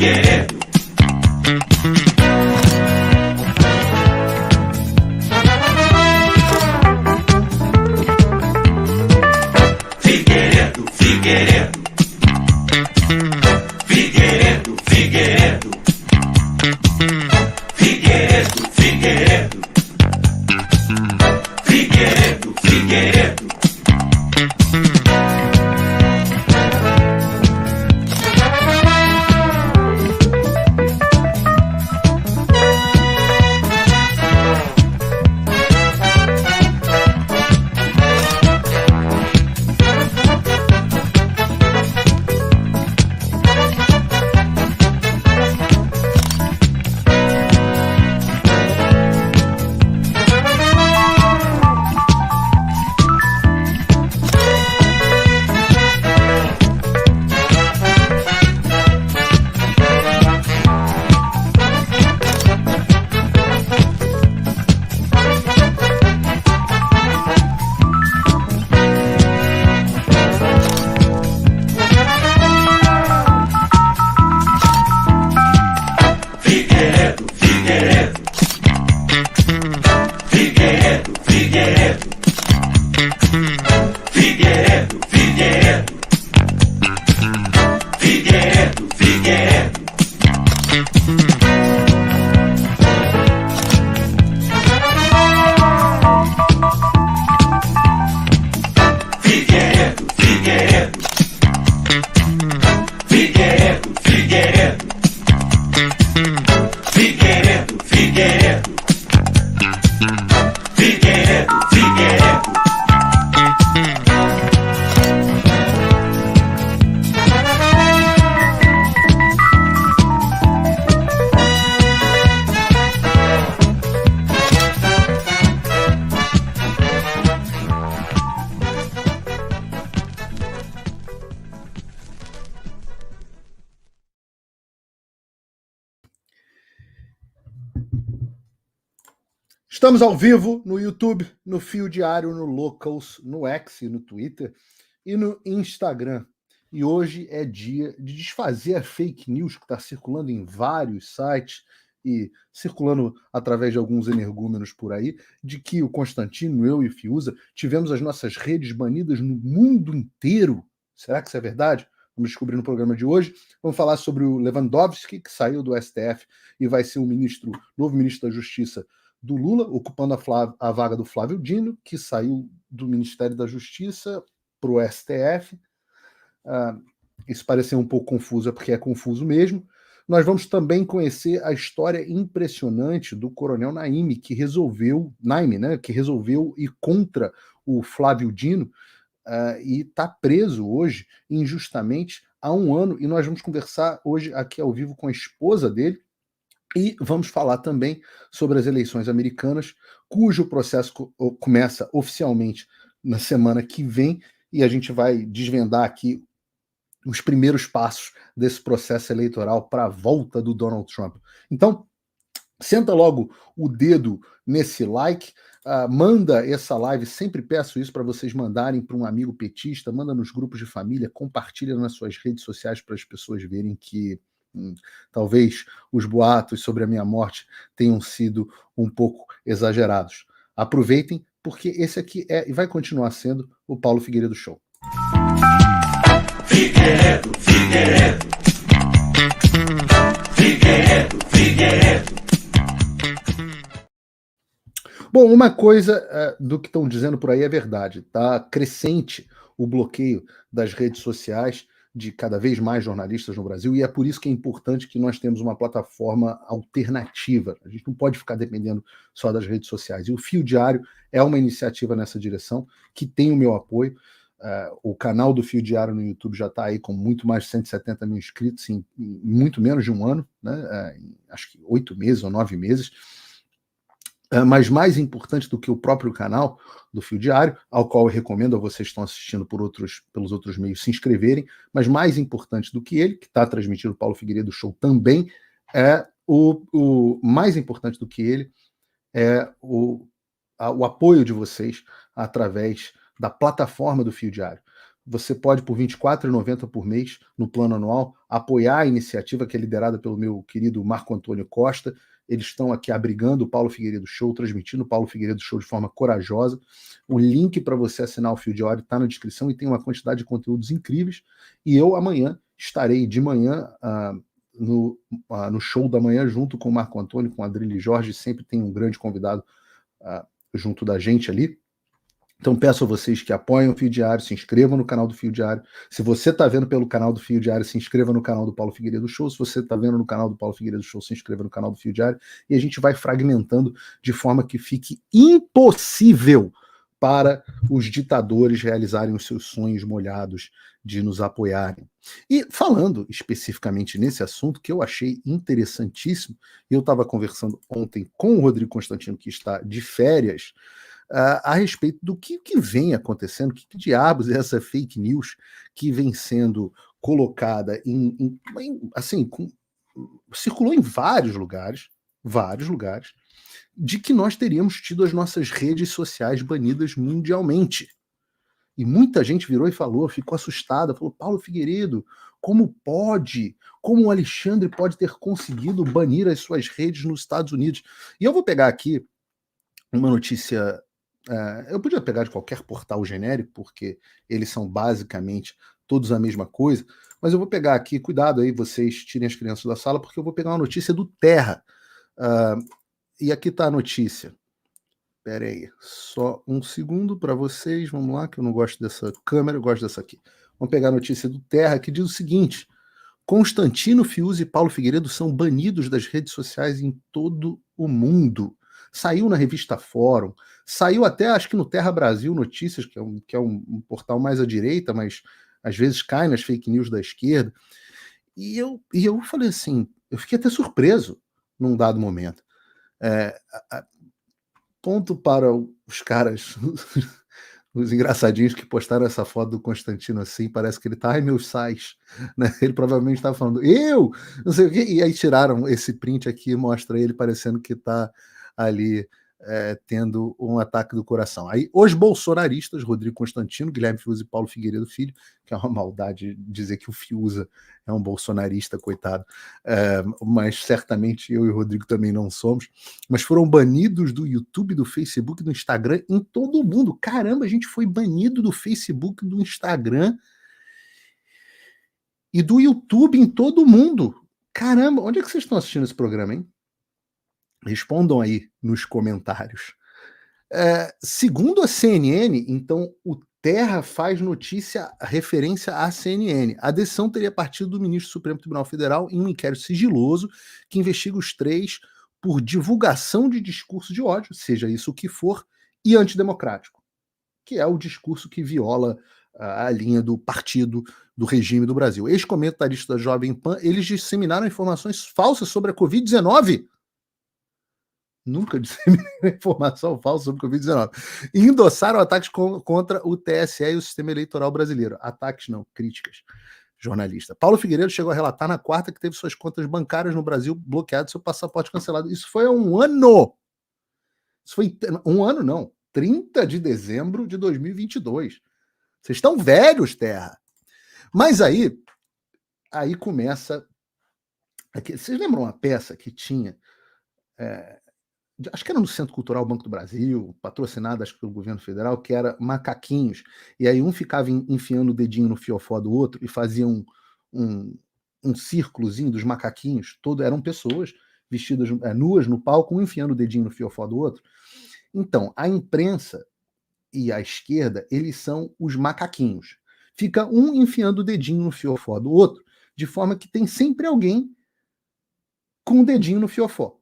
Figueiredo. Figueiredo, Figueiredo. Figueiredo, Figueiredo. Figueiredo, Figueiredo. Figueiredo, Figueiredo. Estamos ao vivo no YouTube, no Fio Diário, no Locals, no X, no Twitter e no Instagram. E hoje é dia de desfazer a fake news que está circulando em vários sites e circulando através de alguns energúmenos por aí, de que o Constantino, eu e o Fiuza tivemos as nossas redes banidas no mundo inteiro. Será que isso é verdade? Vamos descobrir no programa de hoje. Vamos falar sobre o Lewandowski, que saiu do STF e vai ser o novo ministro da Justiça do Lula, ocupando a vaga do Flávio Dino, que saiu do Ministério da Justiça para o STF. Isso pareceu um pouco confuso, é porque é confuso mesmo. Nós vamos também conhecer a história impressionante do Coronel Naime, que resolveu ir contra o Flávio Dino e está preso hoje, injustamente, há 1 ano. E nós vamos conversar hoje aqui ao vivo com a esposa dele, e vamos falar também sobre as eleições americanas, cujo processo começa oficialmente na semana que vem, e a gente vai desvendar aqui os primeiros passos desse processo eleitoral para a volta do Donald Trump. Então, senta logo o dedo nesse like, manda essa live, sempre peço isso para vocês mandarem para um amigo petista, manda nos grupos de família, compartilha nas suas redes sociais para as pessoas verem que talvez os boatos sobre a minha morte tenham sido um pouco exagerados. Aproveitem, porque esse aqui é e vai continuar sendo o Paulo Figueiredo Show. Figueiredo, Figueiredo. Figueiredo, Figueiredo. Bom, uma coisa do que estão dizendo por aí é verdade. Está crescente o bloqueio das redes sociais de cada vez mais jornalistas no Brasil, e é por isso que é importante que nós temos uma plataforma alternativa. A gente não pode ficar dependendo só das redes sociais. E o Fio Diário é uma iniciativa nessa direção, que tem o meu apoio. O canal do Fio Diário no YouTube já está aí com muito mais de 170 mil inscritos em muito menos de 1 ano, né? Acho que 8 meses ou 9 meses. Mas mais importante do que o próprio canal do Fio Diário, ao qual eu recomendo a vocês que estão assistindo pelos outros meios se inscreverem, mas mais importante do que ele, que está transmitindo o Paulo Figueiredo Show também, o mais importante do que ele é o apoio de vocês através da plataforma do Fio Diário. Você pode, por R$ 24,90 por mês, no plano anual, apoiar a iniciativa que é liderada pelo meu querido Marco Antônio Costa. Eles estão aqui abrigando o Paulo Figueiredo Show, transmitindo o Paulo Figueiredo Show de forma corajosa. O link para você assinar o Fio de Ouro está na descrição e tem uma quantidade de conteúdos incríveis. E eu amanhã estarei de manhã no show da manhã junto com o Marco Antônio, com a Adrilho Jorge. Sempre tem um grande convidado junto da gente ali. Então peço a vocês que apoiem o Fio Diário, se inscrevam no canal do Fio Diário. Se você está vendo pelo canal do Fio Diário, se inscreva no canal do Paulo Figueiredo Show. Se você está vendo no canal do Paulo Figueiredo Show, se inscreva no canal do Fio Diário. E a gente vai fragmentando de forma que fique impossível para os ditadores realizarem os seus sonhos molhados de nos apoiarem. E falando especificamente nesse assunto, que eu achei interessantíssimo, eu estava conversando ontem com o Rodrigo Constantino, que está de férias, a respeito do que vem acontecendo, que diabos é essa fake news que vem sendo colocada circulou em vários lugares, de que nós teríamos tido as nossas redes sociais banidas mundialmente. E muita gente virou e falou, ficou assustada, falou, Paulo Figueiredo, como pode? Como o Alexandre pode ter conseguido banir as suas redes nos Estados Unidos? E eu vou pegar aqui uma notícia. Eu podia pegar de qualquer portal genérico, porque eles são basicamente todos a mesma coisa, mas eu vou pegar aqui, cuidado aí, vocês tirem as crianças da sala, porque eu vou pegar uma notícia do Terra. E aqui está a notícia. Espera aí, só um segundo para vocês, vamos lá, que eu não gosto dessa câmera, eu gosto dessa aqui. Vamos pegar a notícia do Terra, que diz o seguinte: Constantino Fiuza e Paulo Figueiredo são banidos das redes sociais em todo o mundo. Saiu na revista Fórum, saiu até, acho que no Terra Brasil Notícias, que é um portal mais à direita, mas às vezes cai nas fake news da esquerda. E eu falei assim, eu fiquei até surpreso num dado momento. Ponto para os caras, os engraçadinhos que postaram essa foto do Constantino assim, parece que ele tá, ai meus sais, né? Ele provavelmente estava falando, não sei o quê, e aí tiraram esse print aqui e mostra ele parecendo que tá ali tendo um ataque do coração. Aí os bolsonaristas, Rodrigo Constantino, Guilherme Fiuza e Paulo Figueiredo Filho, que é uma maldade dizer que o Fiuza é um bolsonarista, coitado, mas certamente eu e o Rodrigo também não somos, mas foram banidos do YouTube, do Facebook, do Instagram, em todo o mundo. Caramba, a gente foi banido do Facebook, do Instagram e do YouTube em todo o mundo. Caramba, onde é que vocês estão assistindo esse programa, hein? Respondam aí nos comentários. Segundo a CNN, então, o Terra faz referência à CNN. A decisão teria partido do ministro do Supremo Tribunal Federal em um inquérito sigiloso que investiga os três por divulgação de discurso de ódio, seja isso o que for, e antidemocrático, que é o discurso que viola a linha do partido, do regime do Brasil. Ex-comentaristas da Jovem Pan, eles disseminaram informações falsas sobre a Covid-19. Nunca disseminei informação falsa sobre o Covid-19. E endossaram ataques contra o TSE e o sistema eleitoral brasileiro. Ataques não, críticas. Jornalista. Paulo Figueiredo chegou a relatar na quarta que teve suas contas bancárias no Brasil bloqueadas, seu passaporte cancelado. Isso foi há um ano. Isso foi um ano, não. 30 de dezembro de 2022. Vocês estão velhos, Terra. Mas aí começa... Vocês lembram uma peça que tinha... acho que era no Centro Cultural Banco do Brasil, patrocinada acho que pelo governo federal, que era macaquinhos, e aí um ficava enfiando o dedinho no fiofó do outro e fazia um círculozinho dos macaquinhos, eram pessoas vestidas nuas no palco, um enfiando o dedinho no fiofó do outro. Então, a imprensa e a esquerda, eles são os macaquinhos. Fica um enfiando o dedinho no fiofó do outro, de forma que tem sempre alguém com o dedinho no fiofó.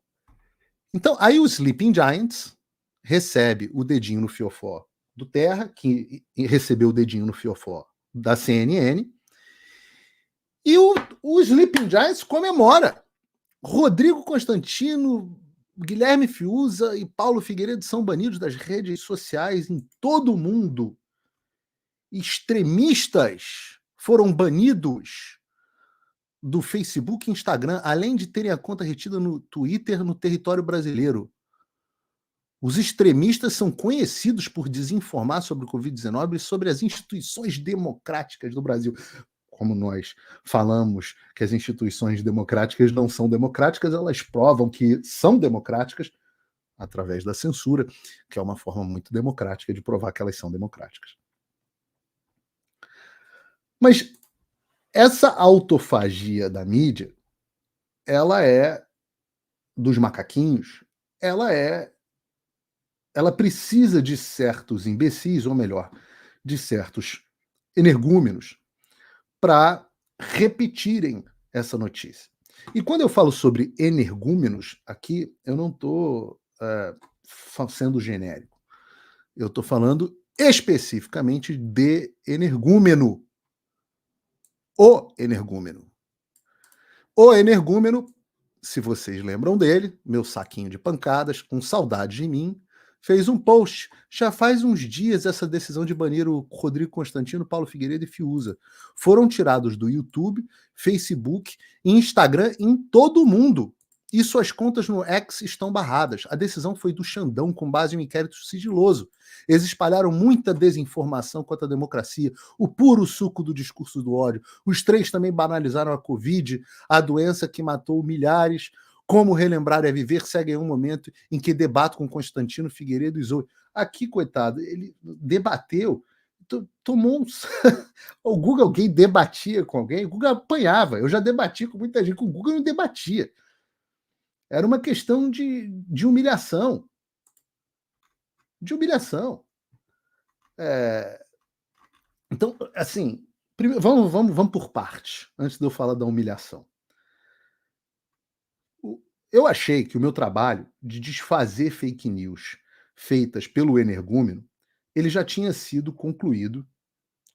Então, aí o Sleeping Giants recebe o dedinho no fiofó do Terra, que recebeu o dedinho no fiofó da CNN, e o Sleeping Giants comemora. Rodrigo Constantino, Guilherme Fiuza e Paulo Figueiredo são banidos das redes sociais em todo o mundo. Extremistas foram banidos do Facebook e Instagram, além de terem a conta retida no Twitter no território brasileiro. Os extremistas são conhecidos por desinformar sobre o Covid-19 e sobre as instituições democráticas do Brasil. Como nós falamos que as instituições democráticas não são democráticas, elas provam que são democráticas através da censura, que é uma forma muito democrática de provar que elas são democráticas. Mas essa autofagia da mídia, ela é dos macaquinhos, ela precisa de certos imbecis, ou melhor, de certos energúmenos, para repetirem essa notícia. E quando eu falo sobre energúmenos, aqui eu não estou sendo genérico. Eu estou falando especificamente de energúmeno. O energúmeno. O energúmeno, se vocês lembram dele, meu saquinho de pancadas, com saudade de mim, fez um post. Já faz uns dias essa decisão de banir o Rodrigo Constantino, Paulo Figueiredo e Fiuza. Foram tirados do YouTube, Facebook, Instagram, em todo o mundo. E suas contas no X estão barradas. A decisão foi do Xandão, com base em um inquérito sigiloso. Eles espalharam muita desinformação contra a democracia, o puro suco do discurso do ódio. Os três também banalizaram a Covid, a doença que matou milhares. Como relembrar é viver, segue em um momento em que debato com Constantino Figueiredo e Zoe. Aqui, coitado, ele debateu, tomou um... O Google, alguém debatia com alguém, o Google apanhava. Eu já debati com muita gente, com o Google não debatia. Era uma questão de humilhação. De humilhação. Então, assim, primeiro, vamos por partes, antes de eu falar da humilhação. Eu achei que o meu trabalho de desfazer fake news feitas pelo energúmeno, ele já tinha sido concluído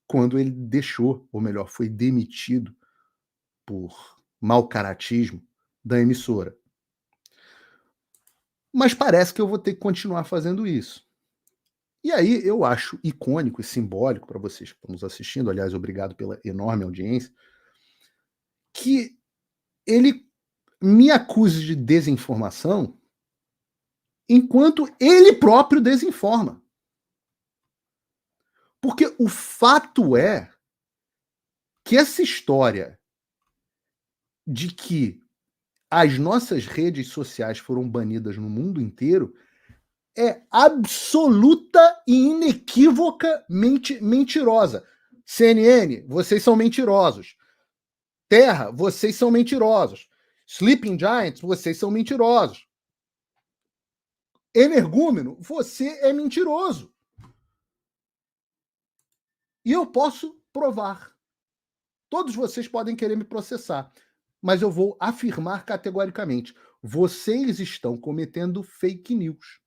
quando ele deixou, ou melhor, foi demitido por mau caratismo da emissora. Mas parece que eu vou ter que continuar fazendo isso. E aí eu acho icônico e simbólico para vocês que estão nos assistindo, aliás, obrigado pela enorme audiência, que ele me acuse de desinformação enquanto ele próprio desinforma. Porque o fato é que essa história de que as nossas redes sociais foram banidas no mundo inteiro é absoluta e inequivocamente mentirosa. CNN, vocês são mentirosos. Terra, vocês são mentirosos. Sleeping Giants, vocês são mentirosos. Energúmeno, você é mentiroso. E eu posso provar. Todos vocês podem querer me processar, mas eu vou afirmar categoricamente: vocês estão cometendo fake news.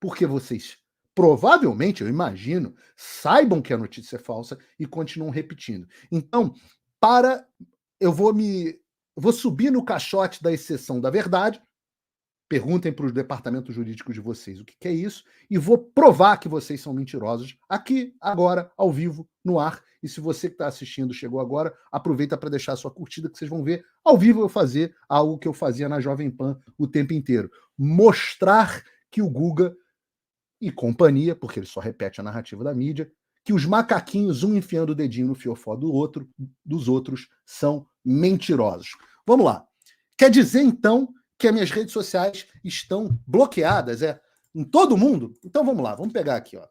Porque vocês, provavelmente, eu imagino, saibam que a notícia é falsa e continuam repetindo. Então, eu vou subir no caixote da exceção da verdade, perguntem para os departamentos jurídicos de vocês o que é isso, e vou provar que vocês são mentirosos aqui, agora, ao vivo, no ar. E se você que está assistindo chegou agora, aproveita para deixar a sua curtida, que vocês vão ver ao vivo eu fazer algo que eu fazia na Jovem Pan o tempo inteiro. Mostrar que o Guga e companhia, porque ele só repete a narrativa da mídia, que os macaquinhos, um enfiando o dedinho no fiofó dos outros, são mentirosos. Vamos lá. Quer dizer, então, que as minhas redes sociais estão bloqueadas, em todo mundo? Então vamos lá, vamos pegar aqui, ó.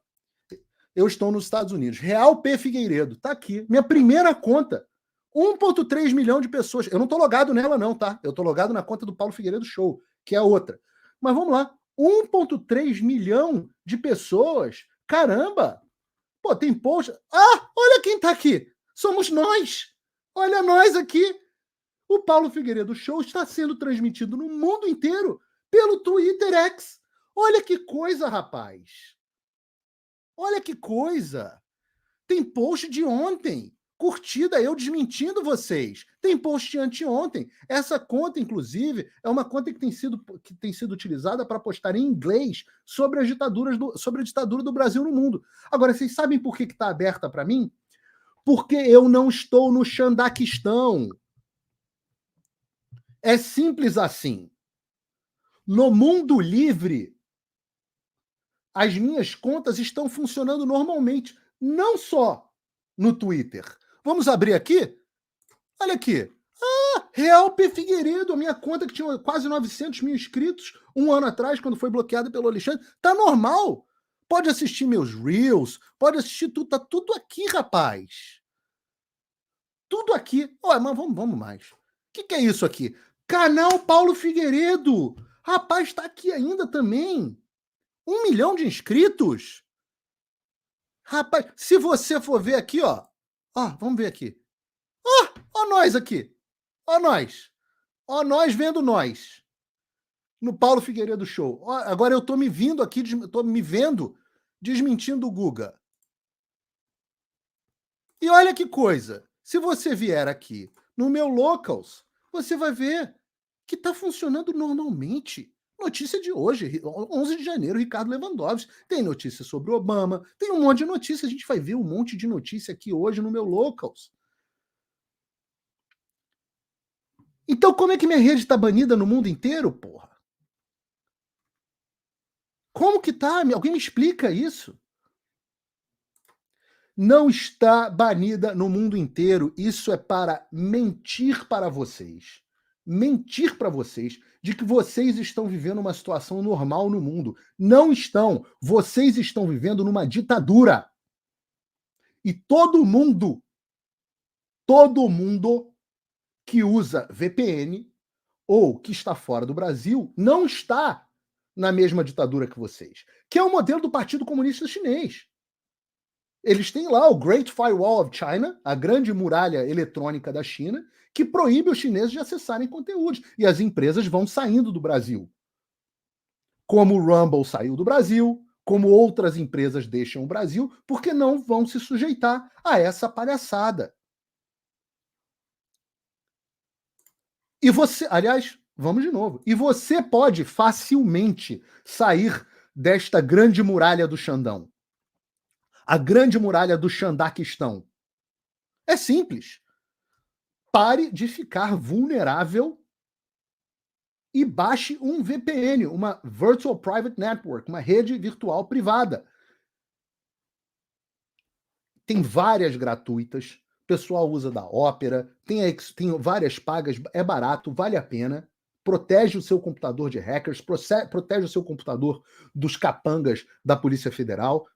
Eu estou nos Estados Unidos. Real P. Figueiredo, tá aqui. Minha primeira conta. 1,3 milhão de pessoas. Eu não tô logado nela não, tá? Eu tô logado na conta do Paulo Figueiredo Show, que é a outra. Mas vamos lá. 1,3 milhão de pessoas. Caramba! Pô, tem post. Ah, olha quem tá aqui. Somos nós. Olha nós aqui. O Paulo Figueiredo Show está sendo transmitido no mundo inteiro pelo Twitter X. Olha que coisa, rapaz. Olha que coisa. Tem post de ontem. Curtida, eu desmentindo vocês. Tem post de anteontem. Essa conta, inclusive, é uma conta que tem sido utilizada para postar em inglês sobre a ditadura do Brasil no mundo. Agora, vocês sabem por que está aberta para mim? Porque eu não estou no Xandaquistão. É simples assim. No mundo livre, as minhas contas estão funcionando normalmente, não só no Twitter. Vamos abrir aqui? Olha aqui. Real P. Figueiredo, a minha conta que tinha quase 900 mil inscritos um ano atrás, quando foi bloqueada pelo Alexandre, tá normal. Pode assistir meus Reels, pode assistir tudo, tá tudo aqui, rapaz. Tudo aqui. Olha, mas vamos mais. O que é isso aqui? Canal Paulo Figueiredo. Rapaz, tá aqui ainda também. 1 milhão de inscritos. Rapaz, se você for ver aqui, ó. Ó, vamos ver aqui. Ó nós aqui. Ó nós. Ó nós vendo nós. No Paulo Figueiredo Show. Ó, agora eu tô me vindo aqui, tô me vendo desmentindo o Guga. E olha que coisa. Se você vier aqui no meu Locals, você vai ver que está funcionando normalmente. Notícia de hoje, 11 de janeiro, Ricardo Lewandowski. Tem notícia sobre o Obama, tem um monte de notícia. A gente vai ver um monte de notícia aqui hoje no meu Locals. Então como é que minha rede está banida no mundo inteiro, porra? Como que tá? Alguém me explica isso? Não está banida no mundo inteiro. Isso é para mentir para vocês. Mentir para vocês de que vocês estão vivendo uma situação normal no mundo. Não estão. Vocês estão vivendo numa ditadura. E todo mundo que usa VPN ou que está fora do Brasil não está na mesma ditadura que vocês, que é o modelo do Partido Comunista Chinês. Eles têm lá o Great Firewall of China, a grande muralha eletrônica da China, que proíbe os chineses de acessarem conteúdos. E as empresas vão saindo do Brasil. Como o Rumble saiu do Brasil, como outras empresas deixam o Brasil, porque não vão se sujeitar a essa palhaçada. E você, aliás, vamos de novo. E você pode facilmente sair desta grande muralha do Xandão. A grande muralha do Xandaquistão. É simples. Pare de ficar vulnerável e baixe um VPN, uma Virtual Private Network, uma rede virtual privada. Tem várias gratuitas, o pessoal usa da Opera, tem várias pagas, é barato, vale a pena. Protege o seu computador de hackers, protege o seu computador dos capangas da Polícia Federal,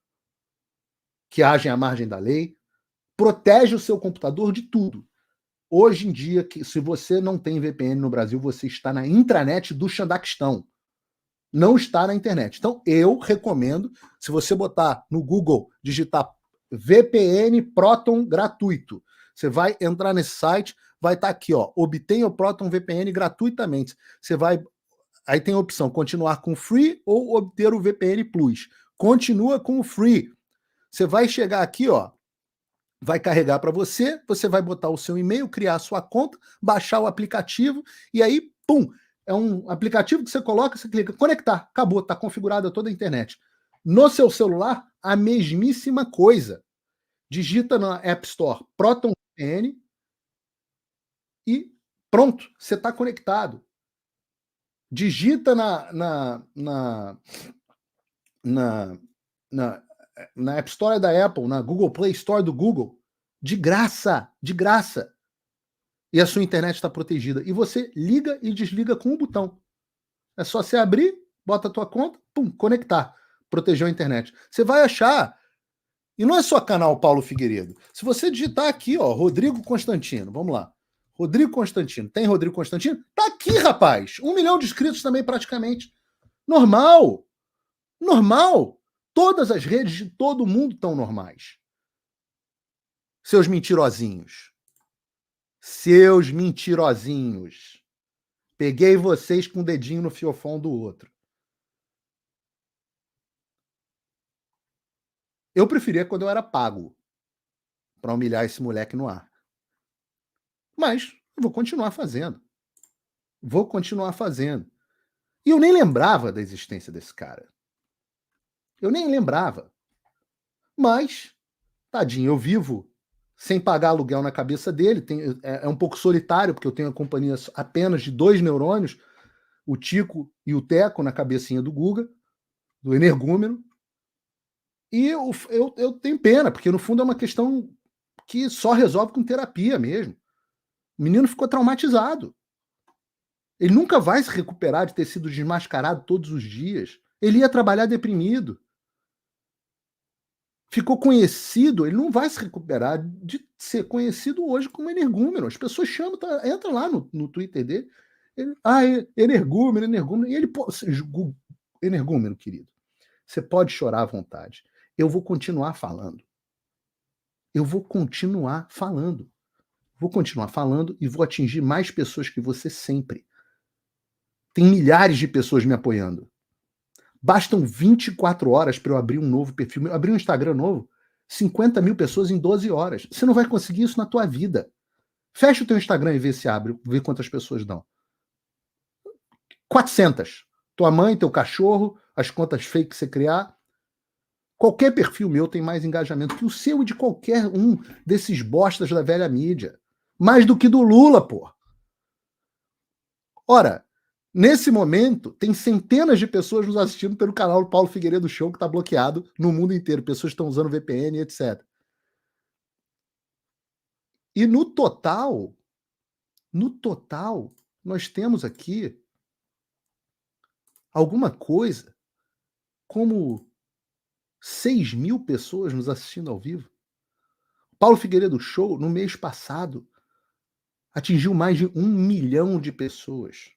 que agem à margem da lei, protege o seu computador de tudo. Hoje em dia, se você não tem VPN no Brasil, você está na intranet do Xandaquistão. Não está na internet. Então, eu recomendo, se você botar no Google, digitar VPN Proton gratuito, você vai entrar nesse site, vai estar aqui, ó, obtenha o Proton VPN gratuitamente. Você vai, aí tem a opção continuar com Free ou obter o VPN Plus. Continua com o Free. Você vai chegar aqui, ó, vai carregar para você, você vai botar o seu e-mail, criar a sua conta, baixar o aplicativo e aí, pum, é um aplicativo que você coloca, você clica, conectar, acabou, está configurada toda a internet. No seu celular, a mesmíssima coisa. Digita na App Store Proton VPN e pronto, você está conectado. Digita na App Store da Apple, na Google Play Store do Google, de graça, de graça. E a sua internet está protegida. E você liga e desliga com um botão. É só você abrir, bota a tua conta, pum, conectar. Protegeu a internet. Você vai achar, e não é só canal Paulo Figueiredo. Se você digitar aqui, ó, Rodrigo Constantino, vamos lá. Rodrigo Constantino, tem Rodrigo Constantino? Tá aqui, rapaz. 1 milhão de inscritos também, praticamente. Normal. Normal. Todas as redes de todo mundo estão normais. Seus mentirosinhos. Seus mentirosinhos. Peguei vocês com o dedinho no fiofão do outro. Eu preferia quando eu era pago para humilhar esse moleque no ar. Mas eu vou continuar fazendo. Vou continuar fazendo. E eu nem lembrava da existência desse cara. Eu nem lembrava. Mas, tadinho, eu vivo sem pagar aluguel na cabeça dele. É um pouco solitário, porque eu tenho a companhia apenas de 2 neurônios, o Tico e o Teco, na cabecinha do Guga, do energúmeno. E eu tenho pena, porque no fundo é uma questão que só resolve com terapia mesmo. O menino ficou traumatizado. Ele nunca vai se recuperar de ter sido desmascarado todos os dias. Ele ia trabalhar deprimido. Ficou conhecido, ele não vai se recuperar de ser conhecido hoje como energúmeno. As pessoas chamam, entra lá no Twitter dele. Energúmeno, energúmeno. E ele, energúmeno, querido, você pode chorar à vontade. Eu vou continuar falando. Eu vou continuar falando. Vou continuar falando e vou atingir mais pessoas que você sempre. Tem milhares de pessoas me apoiando. Bastam 24 horas para eu abrir um novo perfil. Eu abri um Instagram novo, 50 mil pessoas em 12 horas. Você não vai conseguir isso na tua vida. Fecha o teu Instagram e vê se abre, vê quantas pessoas dão. 400. Tua mãe, teu cachorro, as contas fake que você criar. Qualquer perfil meu tem mais engajamento que o seu e de qualquer um desses bostas da velha mídia. Mais do que do Lula, pô. Ora, nesse momento, tem centenas de pessoas nos assistindo pelo canal do Paulo Figueiredo Show, que está bloqueado no mundo inteiro. Pessoas estão usando VPN, etc. E no total, nós temos aqui alguma coisa como 6 mil pessoas nos assistindo ao vivo. Paulo Figueiredo Show, no mês passado, atingiu mais de 1 milhão de pessoas.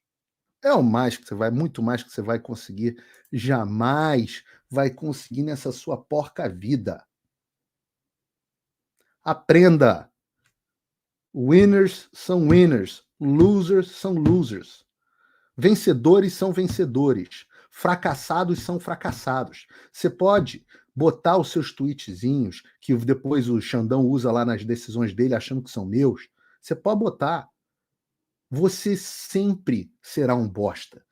É o mais que você vai, muito mais que você vai conseguir. Jamais vai conseguir nessa sua porca vida. Aprenda. Winners são winners. Losers são losers. Vencedores são vencedores. Fracassados são fracassados. Você pode botar os seus tweetzinhos, que depois o Xandão usa lá nas decisões dele, achando que são meus. Você pode botar. Você sempre será um bosta.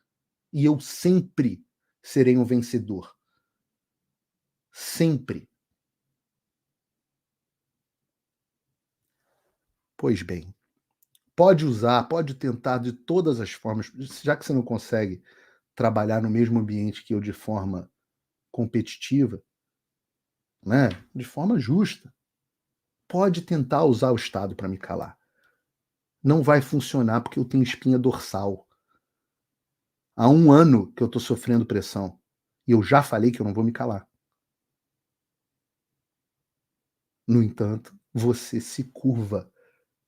E eu sempre serei um vencedor. Sempre. Pois bem, pode usar, pode tentar de todas as formas, já que você não consegue trabalhar no mesmo ambiente que eu de forma competitiva, né, de forma justa, pode tentar usar o Estado para me calar. Não vai funcionar porque eu tenho espinha dorsal. Há 1 ano que eu estou sofrendo pressão. E eu já falei que eu não vou me calar. No entanto, você se curva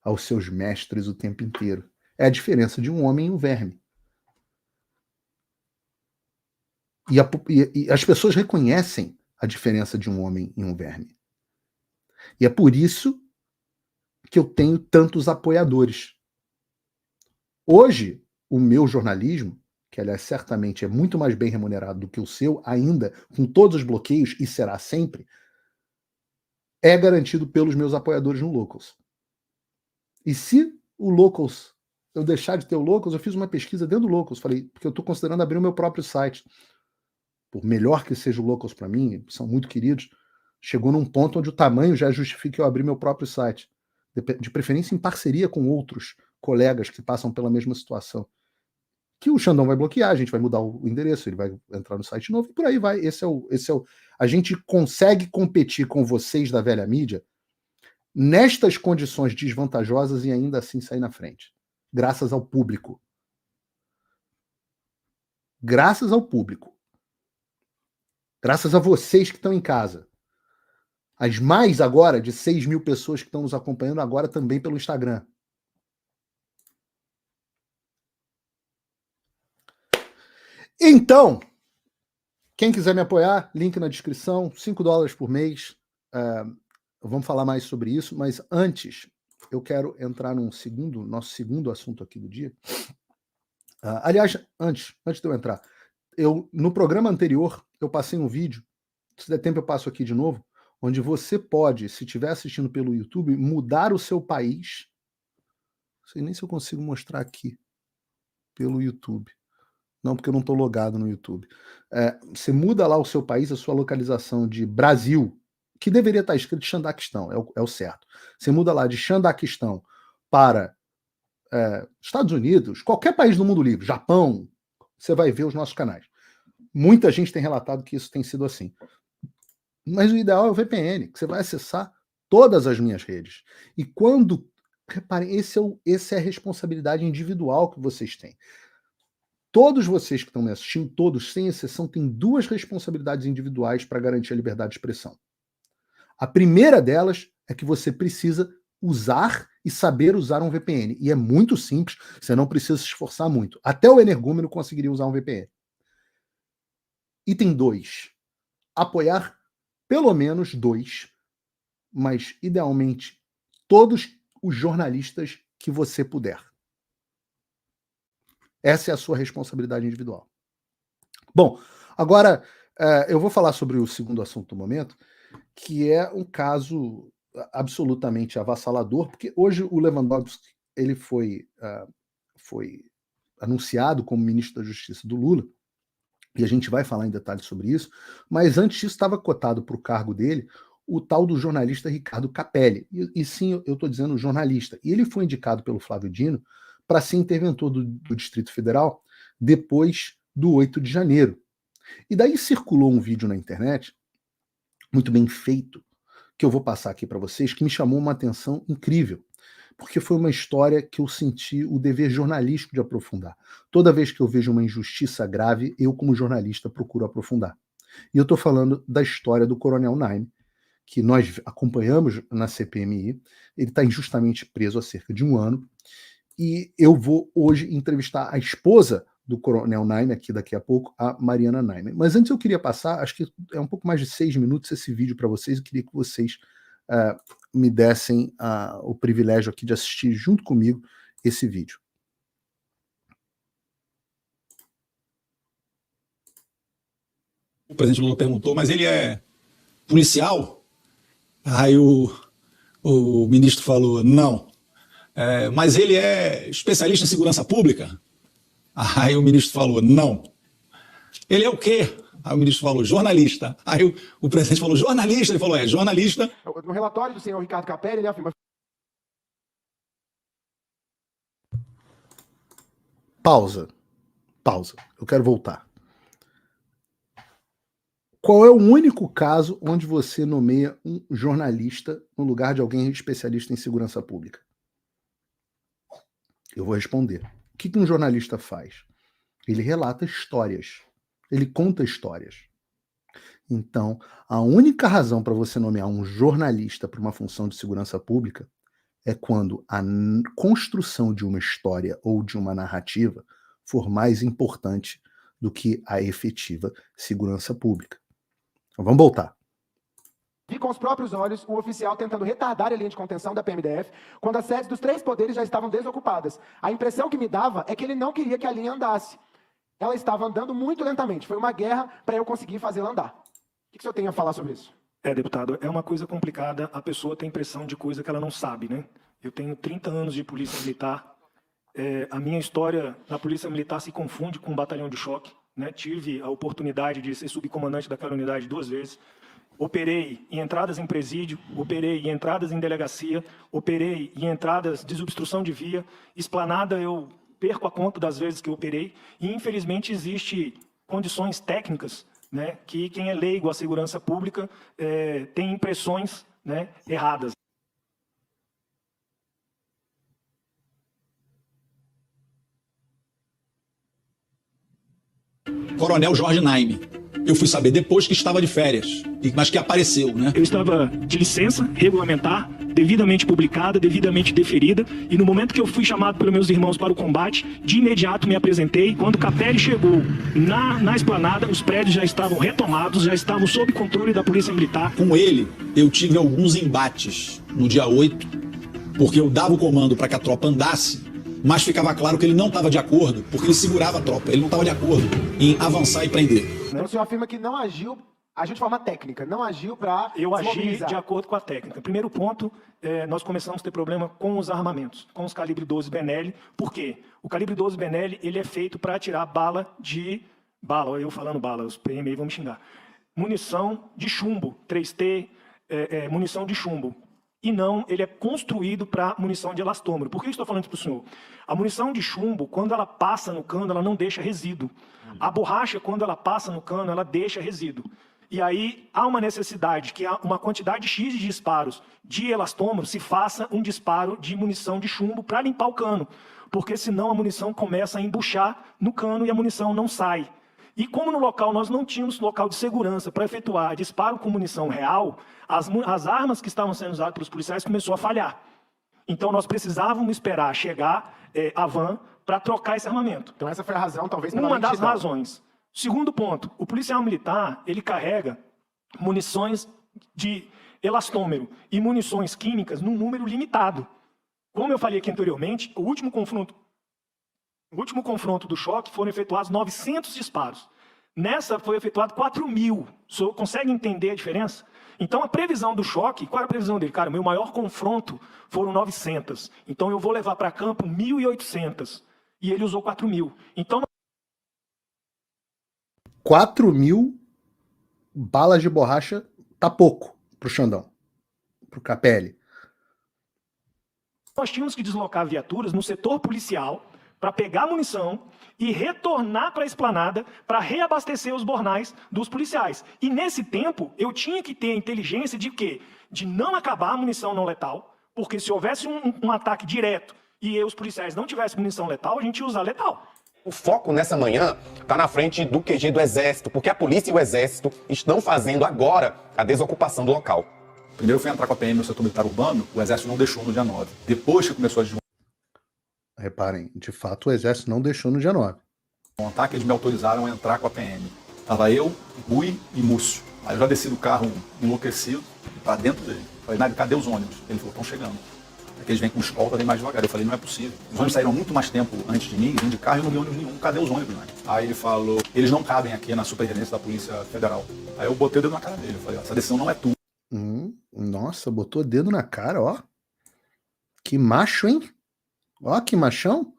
aos seus mestres o tempo inteiro. É a diferença de um homem e um verme. E as pessoas reconhecem a diferença de um homem e um verme. E é por isso que eu tenho tantos apoiadores. Hoje, o meu jornalismo, que aliás certamente é muito mais bem remunerado do que o seu, ainda com todos os bloqueios, e será sempre, é garantido pelos meus apoiadores no Locals. E se o Locals, eu deixar de ter o Locals, eu fiz uma pesquisa dentro do Locals, falei, porque eu estou considerando abrir o meu próprio site. Por melhor que seja o Locals para mim, são muito queridos, chegou num ponto onde o tamanho já justifica eu abrir meu próprio site, de preferência em parceria com outros colegas que passam pela mesma situação. Que o Xandão vai bloquear, a gente vai mudar o endereço, ele vai entrar no site novo e por aí vai. A gente consegue competir com vocês da velha mídia nestas condições desvantajosas e ainda assim sair na frente. Graças ao público. Graças ao público. Graças a vocês que estão em casa. As mais agora de 6 mil pessoas que estão nos acompanhando agora também pelo Instagram. Então, quem quiser me apoiar, link na descrição, $5 por mês. Vamos falar mais sobre isso, mas antes eu quero entrar nosso segundo assunto aqui do dia. Aliás, antes de eu entrar, no programa anterior eu passei um vídeo, se der tempo eu passo aqui de novo, onde você pode, se estiver assistindo pelo YouTube, mudar o seu país. Não sei nem se eu consigo mostrar aqui pelo YouTube. Não, porque eu não estou logado no YouTube. Você muda lá o seu país, a sua localização de Brasil, que deveria estar escrito Xandaquistão, é o certo. Você muda lá de Xandaquistão para Estados Unidos, qualquer país do mundo livre, Japão, você vai ver os nossos canais. Muita gente tem relatado que isso tem sido assim. Mas o ideal é o VPN, que você vai acessar todas as minhas redes. E quando... Reparem, essa é a responsabilidade individual que vocês têm. Todos vocês que estão me assistindo, todos, sem exceção, têm duas responsabilidades individuais para garantir a liberdade de expressão. A primeira delas é que você precisa usar e saber usar um VPN. E é muito simples, você não precisa se esforçar muito. Até o energúmeno conseguiria usar um VPN. Item 2. Apoiar pelo menos 2, mas idealmente todos os jornalistas que você puder. Essa é a sua responsabilidade individual. Bom, agora eu vou falar sobre o segundo assunto do momento, que é um caso absolutamente avassalador, porque hoje o Lewandowski ele foi anunciado como ministro da Justiça do Lula, e a gente vai falar em detalhes sobre isso, mas antes disso estava cotado para o cargo dele o tal do jornalista Ricardo Capelli. E sim, eu estou dizendo jornalista. E ele foi indicado pelo Flávio Dino para ser interventor do Distrito Federal depois do 8 de janeiro. E daí circulou um vídeo na internet, muito bem feito, que eu vou passar aqui para vocês, que me chamou uma atenção incrível, porque foi uma história que eu senti o dever jornalístico de aprofundar. Toda vez que eu vejo uma injustiça grave, eu, como jornalista, procuro aprofundar. E eu estou falando da história do Coronel Naime, que nós acompanhamos na CPMI. Ele está injustamente preso há cerca de um ano, e eu vou hoje entrevistar a esposa do Coronel Naime, aqui daqui a pouco, a Mariana Naime. Mas antes eu queria passar, acho que é um pouco mais de 6 minutos esse vídeo para vocês, eu queria que vocês me dessem o privilégio aqui de assistir junto comigo esse vídeo. O presidente Lula perguntou, mas ele é policial? Aí o ministro falou, não. Mas ele é especialista em segurança pública? Aí o ministro falou, não. Ele é o quê? Aí o ministro falou, jornalista. Aí o presidente falou, jornalista? Ele falou, jornalista. No relatório do senhor Ricardo Capelli, ele afirma... Pausa. Eu quero voltar. Qual é o único caso onde você nomeia um jornalista no lugar de alguém especialista em segurança pública? Eu vou responder. O que um jornalista faz? Ele relata histórias. Ele conta histórias. Então, a única razão para você nomear um jornalista para uma função de segurança pública é quando a construção de uma história ou de uma narrativa for mais importante do que a efetiva segurança pública. Então, vamos voltar. Vi com os próprios olhos o oficial tentando retardar a linha de contenção da PMDF quando as sedes dos 3 poderes já estavam desocupadas. A impressão que me dava é que ele não queria que a linha andasse. Ela estava andando muito lentamente. Foi uma guerra para eu conseguir fazê-la andar. O que o senhor tem a falar sobre isso? Deputado, é uma coisa complicada. A pessoa tem impressão de coisa que ela não sabe, né? Eu tenho 30 anos de polícia militar. A minha história na polícia militar se confunde com um batalhão de choque, né? Tive a oportunidade de ser subcomandante daquela unidade 2 vezes. Operei em entradas em presídio, operei em entradas em delegacia, operei em entradas de desobstrução de via. Esplanada eu perco a conta das vezes que eu operei. E, infelizmente, existe condições técnicas, né, que quem é leigo à segurança pública tem impressões, né, erradas. Coronel Jorge Naime. Eu fui saber depois que estava de férias, mas que apareceu, né? Eu estava de licença regulamentar, devidamente publicada, devidamente deferida, e no momento que eu fui chamado pelos meus irmãos para o combate, de imediato me apresentei. Quando Capelli chegou na esplanada, os prédios já estavam retomados, já estavam sob controle da Polícia Militar. Com ele, eu tive alguns embates no dia 8, porque eu dava o comando para que a tropa andasse, mas ficava claro que ele não estava de acordo, porque ele segurava a tropa, ele não estava de acordo em avançar e prender. Então, o senhor afirma que não agiu de forma técnica, não agiu para Eu agi de acordo com a técnica. Primeiro ponto, nós começamos a ter problema com os armamentos, com os calibre 12 Benelli. Por quê? O calibre 12 Benelli, ele é feito para atirar eu falando bala, os PM aí vão me xingar. Munição de chumbo, 3T, munição de chumbo. E não, ele é construído para munição de elastômero. Por que eu estou falando isso para o senhor? A munição de chumbo, quando ela passa no cano, ela não deixa resíduo. A borracha, quando ela passa no cano, ela deixa resíduo. E aí há uma necessidade que uma quantidade X de disparos de elastômero se faça um disparo de munição de chumbo para limpar o cano, porque senão a munição começa a embuchar no cano e a munição não sai. E como no local nós não tínhamos local de segurança para efetuar disparo com munição real, as armas que estavam sendo usadas pelos policiais começou a falhar. Então nós precisávamos esperar chegar a van para trocar esse armamento. Então essa foi a razão, talvez, pela Uma das lentidão. razões. Segundo ponto, o policial militar, ele carrega munições de elastômero e munições químicas num número limitado. Como eu falei aqui anteriormente, o último confronto do choque foram efetuados 900 disparos. Nessa foi efetuado 4.000. O senhor consegue entender a diferença? Então a previsão do choque, qual era a previsão dele? Cara, meu maior confronto foram 900. Então eu vou levar para campo 1.800. E ele usou 4.000. Então 4.000 balas de borracha tá pouco pro Xandão, pro Capelli. nós tínhamos que deslocar viaturas no setor policial para pegar munição e retornar para a esplanada para reabastecer os bornais dos policiais. E nesse tempo, eu tinha que ter a inteligência de quê? De não acabar a munição não letal, porque se houvesse um ataque direto e os policiais não tivessem munição letal, a gente ia usar letal. O foco nessa manhã está na frente do QG do Exército, porque a polícia e o Exército estão fazendo agora a desocupação do local. Primeiro eu fui entrar com a PM no setor militar urbano, o Exército não deixou no dia 9. Depois que começou a Reparem, de fato o Exército não deixou no dia 9. desmontar, que eles me autorizaram a entrar com a PM. Tava eu, Rui e Múcio. Aí eu já desci do carro enlouquecido, para dentro dele. Falei, Nádio, cadê os ônibus? Ele falou, estão chegando. Aqui eles vêm com escolta, vem mais devagar. Eu falei, não é possível. Os ônibus saíram muito mais tempo antes de mim, vim de carro e eu não vi ônibus nenhum. Cadê os ônibus, Nádio? Aí ele falou, eles não cabem aqui na superintendência da Polícia Federal. Aí eu botei o dedo na cara dele. Eu falei, essa decisão não é tua. Nossa, botou o dedo na cara, ó. Que macho, hein? Ó, que machão.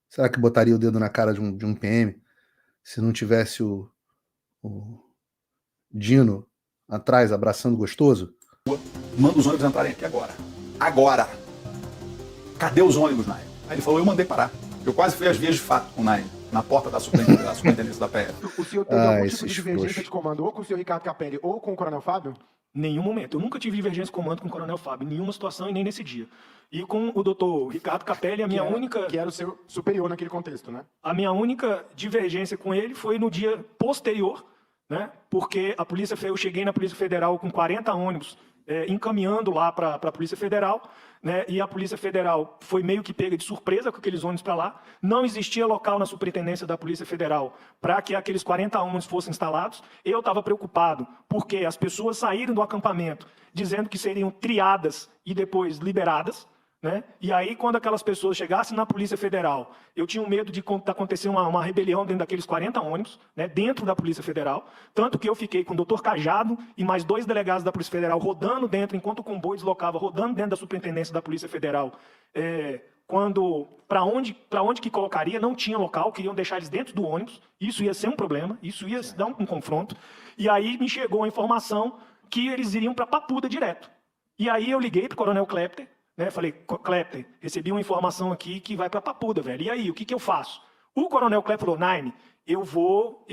Será que botaria o dedo na cara de um PM se não tivesse o Dino atrás abraçando gostoso? Manda os ônibus entrarem aqui agora. Agora! Cadê os ônibus, Nai? Aí ele falou, eu mandei parar. Eu quase fui às vias de fato com o Nai, na porta da superintendência da PF. O senhor teve algum tipo esses de divergência trouxas. de comando ou com o senhor Ricardo Capelli ou com o Coronel Fábio? Nenhum momento. Eu nunca tive divergência de comando com o Coronel Fábio, em nenhuma situação e nem nesse dia. E com o doutor Ricardo Capelli, Que era o seu superior naquele contexto, né? a minha única divergência com ele foi no dia posterior, né? Porque eu cheguei na Polícia Federal com 40 ônibus encaminhando lá para a Polícia Federal, né? E a Polícia Federal foi meio que pega de surpresa com aqueles ônibus para lá. Não existia local na superintendência da Polícia Federal para que aqueles 40 ônibus fossem instalados. Eu estava preocupado porque as pessoas saíram do acampamento dizendo que seriam triadas e depois liberadas, né? E aí, quando aquelas pessoas chegassem na Polícia Federal, eu tinha um medo de acontecer uma rebelião dentro daqueles 40 ônibus, né, dentro da Polícia Federal. Tanto que eu fiquei com o doutor Cajado e mais 2 delegados da Polícia Federal rodando dentro, enquanto o comboio deslocava, rodando dentro da Superintendência da Polícia Federal. Para onde que colocaria, não tinha local, queriam deixar eles dentro do ônibus. Isso ia ser um problema, isso ia dar um confronto. E aí me chegou a informação que eles iriam para Papuda direto. E aí eu liguei para o Coronel Klepter, né? Falei, Klepter, recebi uma informação aqui que vai para Papuda, velho. E aí, o que eu faço? O Coronel Klepter falou, Naime, eu vou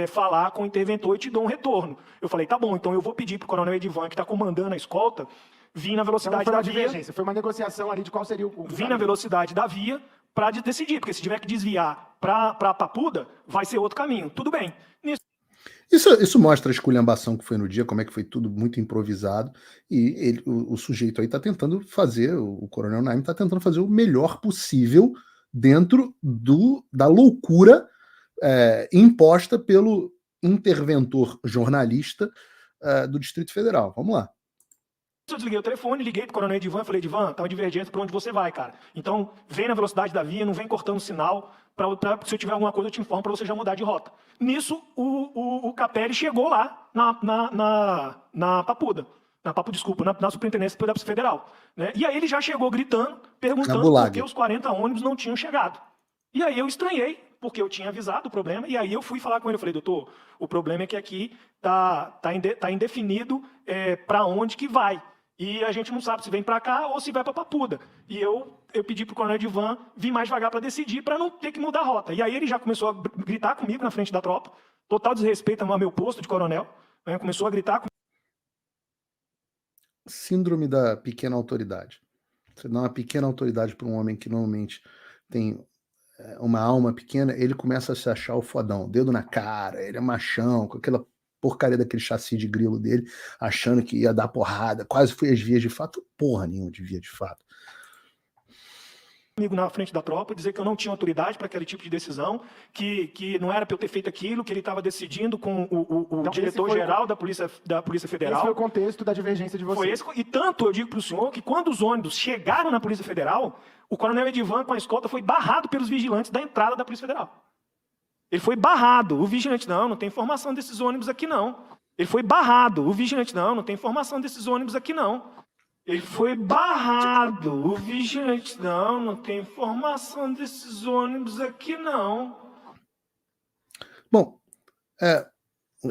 falar com o interventor e te dou um retorno. Eu falei, tá bom, então eu vou pedir para o Coronel Edivan, que está comandando a escolta, vir na velocidade Então, da foi uma via. divergência, foi uma negociação ali de qual seria o Vir na velocidade da via para decidir, porque se tiver que desviar para Papuda, vai ser outro caminho. Tudo bem. Isso mostra a esculhambação que foi no dia, como é que foi tudo muito improvisado, e o sujeito aí está tentando fazer, o Coronel Naime está tentando fazer o melhor possível dentro da loucura imposta pelo interventor jornalista do Distrito Federal. Vamos lá. Eu desliguei o telefone, liguei pro Coronel Edivan e falei, Edivan, tá uma divergência para onde você vai, cara. Então, vem na velocidade da via, não vem cortando o sinal, se eu tiver alguma coisa eu te informo para você já mudar de rota. Nisso, o Capelli chegou lá na Papuda. Na Superintendência da Polícia Federal. Né? E aí ele já chegou gritando, perguntando por que os 40 ônibus não tinham chegado. E aí eu estranhei, porque eu tinha avisado o problema, e aí eu fui falar com ele, eu falei, doutor, o problema é que aqui tá indefinido para onde que vai. E a gente não sabe se vem para cá ou se vai para Papuda. E eu pedi para o Coronel Edivan vir mais devagar para decidir, para não ter que mudar a rota. E aí ele já começou a gritar comigo na frente da tropa, total desrespeito ao meu posto de coronel, né? Começou a gritar. Síndrome da pequena autoridade. Você dá uma pequena autoridade para um homem que normalmente tem uma alma pequena, ele começa a se achar o fodão, dedo na cara, ele é machão, com aquela porcaria daquele chassi de grilo dele, achando que ia dar porrada, quase foi às vias de fato, porra nenhuma de via de fato. Comigo na frente da tropa, dizer que eu não tinha autoridade para aquele tipo de decisão, que não era para eu ter feito aquilo, que ele estava decidindo com o Então, diretor-geral da Polícia Federal. Esse foi o contexto da divergência de vocês. E tanto eu digo para o senhor que quando os ônibus chegaram na Polícia Federal, o coronel Edivan com a escolta foi barrado pelos vigilantes da entrada da Polícia Federal. Ele foi barrado. O vigilante, não tem informação desses ônibus aqui não. Ele foi barrado. O vigilante, não tem informação desses ônibus aqui não. Ele foi barrado. O vigilante, não tem informação desses ônibus aqui não. Bom,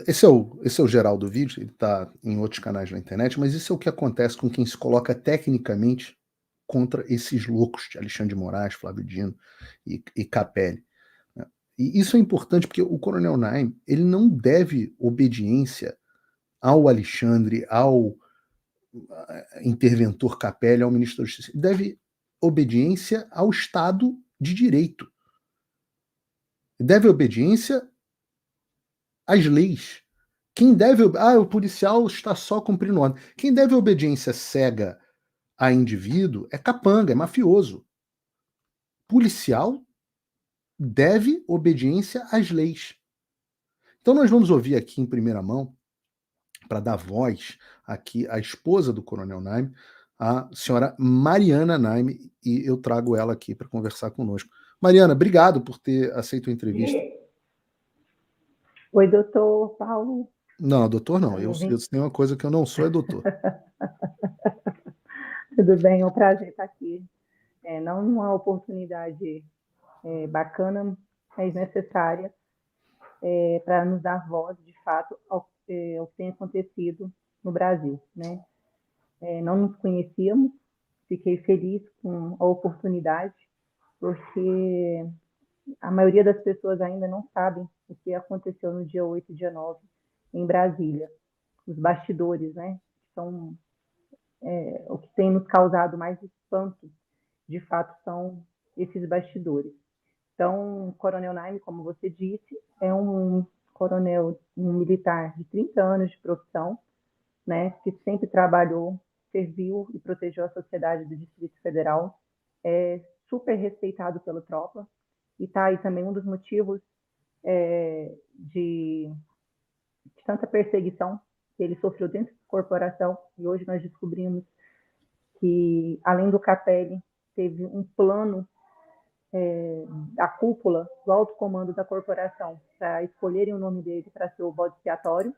esse é o geral do vídeo, ele está em outros canais na internet, mas isso é o que acontece com quem se coloca tecnicamente contra esses loucos de Alexandre de Moraes, Flávio Dino e Capelli. E isso é importante porque o Coronel Naim, ele não deve obediência ao Alexandre, ao interventor Capelli, ao ministro da Justiça. Ele deve obediência ao Estado de Direito. Ele deve obediência às leis. Quem deve... o policial está só cumprindo ordem. Quem deve obediência cega a indivíduo é capanga, é mafioso. Policial deve obediência às leis. Então nós vamos ouvir aqui em primeira mão, para dar voz aqui à esposa do Coronel Naim, a senhora Mariana Naim, e eu trago ela aqui para conversar conosco. Mariana, obrigado por ter aceito a entrevista. Oi, doutor Paulo. Não, doutor não. Eu tenho uma coisa que eu não sou, é doutor. Tudo bem, é um prazer estar aqui. Não uma oportunidade bacana, mas necessária para nos dar voz, de fato, ao que tem acontecido no Brasil, né? Não nos conhecíamos, fiquei feliz com a oportunidade, porque a maioria das pessoas ainda não sabem o que aconteceu no dia 8 e dia 9 em Brasília. Os bastidores, né? São o que tem nos causado mais espanto, de fato, são esses bastidores. Então, o Coronel Naim, como você disse, é um coronel, um militar de 30 anos de profissão, né, que sempre trabalhou, serviu e protegeu a sociedade do Distrito Federal, é super respeitado pela tropa, e está aí também um dos motivos de tanta perseguição que ele sofreu dentro da corporação, e hoje nós descobrimos que, além do Capelli, teve um plano da cúpula, do alto comando da corporação, para escolherem o nome dele para ser o bode expiatório,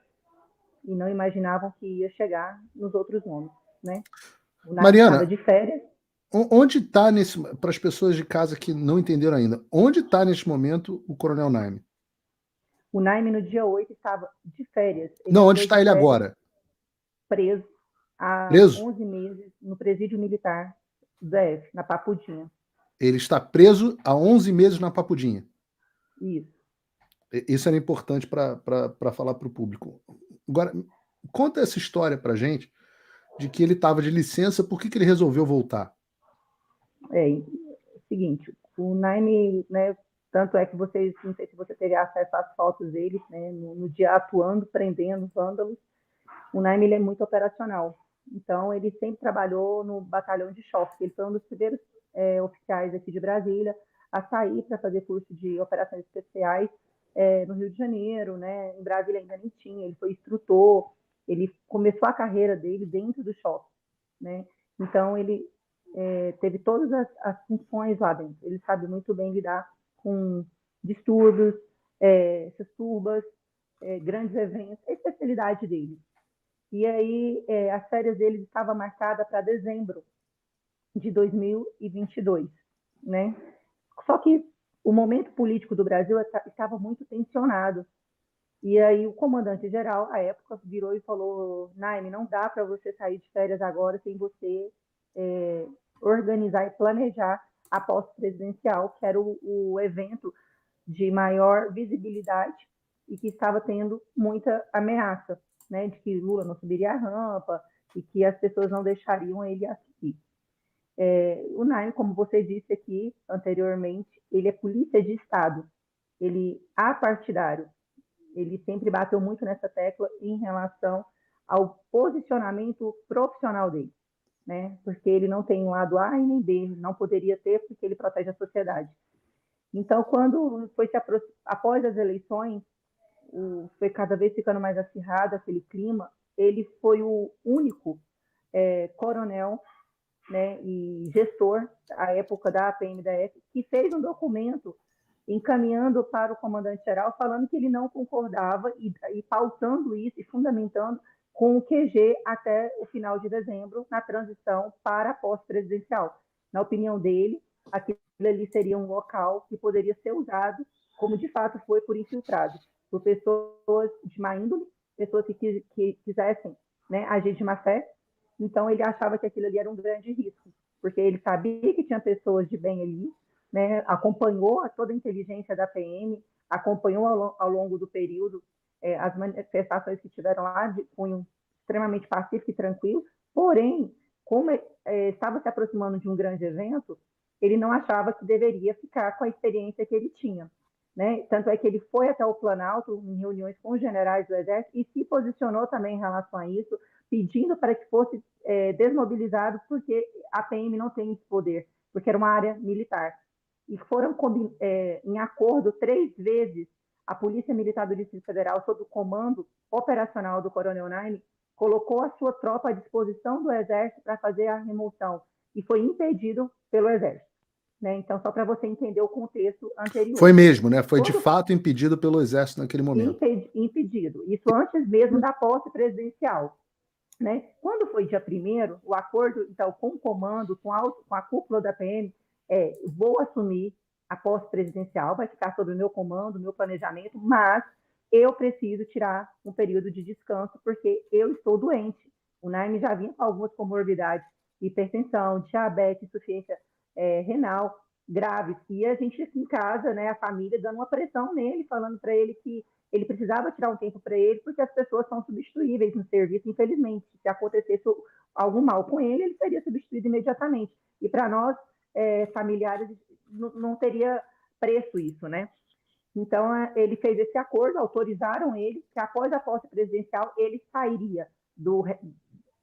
e não imaginavam que ia chegar nos outros nomes, né? O Naim estava de férias. Onde está, para as pessoas de casa que não entenderam ainda, onde está neste momento o Coronel Naim? O Naim, no dia 8, estava de férias. Não, onde está ele agora? Preso há 11 meses no presídio militar do DF, na Papudinha. Ele está preso há 11 meses na Papudinha. Isso. Isso era importante para falar para o público. Agora, conta essa história para a gente de que ele estava de licença, por que ele resolveu voltar? Seguinte, o Naim, né, tanto é que vocês, não sei se você teve acesso às fotos dele, né, no dia atuando, prendendo vândalos. O Naim, ele é muito operacional. Então, ele sempre trabalhou no batalhão de choque. Ele foi um dos primeiros oficiais aqui de Brasília a sair para fazer curso de operações especiais no Rio de Janeiro, né? Em Brasília ainda nem tinha. Ele foi instrutor, ele começou a carreira dele dentro do choque, né? Então, ele teve todas as funções lá dentro. Ele sabe muito bem lidar com distúrbios, essas turbas, grandes eventos, a especialidade dele. E aí, as férias dele estavam marcadas para dezembro de 2022, né? Só que o momento político do Brasil estava muito tensionado. E aí o comandante-geral, à época, virou e falou: Naim, não dá para você sair de férias agora sem você organizar e planejar a posse presidencial, que era o evento de maior visibilidade e que estava tendo muita ameaça, né, de que Lula não subiria a rampa e que as pessoas não deixariam ele assistir. O Naime, como você disse aqui anteriormente, ele é polícia de Estado, ele é apartidário, ele sempre bateu muito nessa tecla em relação ao posicionamento profissional dele, né? Porque ele não tem um lado A e nem B, não poderia ter porque ele protege a sociedade. Então, quando foi após as eleições, foi cada vez ficando mais acirrado aquele clima, ele foi o único coronel, né, e gestor, à época da PMDF, que fez um documento encaminhando para o comandante-geral, falando que ele não concordava e pautando isso e fundamentando com o QG até o final de dezembro, na transição para a posse presidencial. Na opinião dele, aquilo ali seria um local que poderia ser usado, como de fato foi, por infiltrados, por pessoas de má índole, pessoas que quisessem, né, agir de má fé. Então, ele achava que aquilo ali era um grande risco, porque ele sabia que tinha pessoas de bem ali, né, acompanhou toda a inteligência da PM, acompanhou ao longo do período as manifestações que tiveram lá de cunho extremamente pacífico e tranquilo, porém, como estava se aproximando de um grande evento, ele não achava que deveria ficar com a experiência que ele tinha, né? Tanto é que ele foi até o Planalto em reuniões com os generais do Exército e se posicionou também em relação a isso, pedindo para que fosse desmobilizado, porque a PM não tem esse poder, porque era uma área militar. E foram em acordo 3 vezes, a Polícia Militar do Distrito Federal, sob o comando operacional do Coronel Naime, colocou a sua tropa à disposição do Exército para fazer a remoção, e foi impedido pelo Exército. Né? Então, só para você entender o contexto anterior. Foi mesmo, né? Foi de fato impedido pelo Exército naquele momento. Impedido. Isso antes mesmo da posse presidencial. Né? Quando foi dia 1º, o acordo então, com o comando, com a cúpula da PM, vou assumir a posse presidencial, vai ficar sob o meu comando, meu planejamento, mas eu preciso tirar um período de descanso porque eu estou doente. O Naime já vinha com algumas comorbidades, hipertensão, diabetes, insuficiência renal graves, e a gente aqui em casa, né, a família, dando uma pressão nele, falando para ele que ele precisava tirar um tempo para ele, porque as pessoas são substituíveis no serviço, infelizmente. Se acontecesse algum mal com ele, ele seria substituído imediatamente. E para nós, familiares, não teria preço isso, né? Então, ele fez esse acordo, autorizaram ele, que após a posse presidencial, ele sairia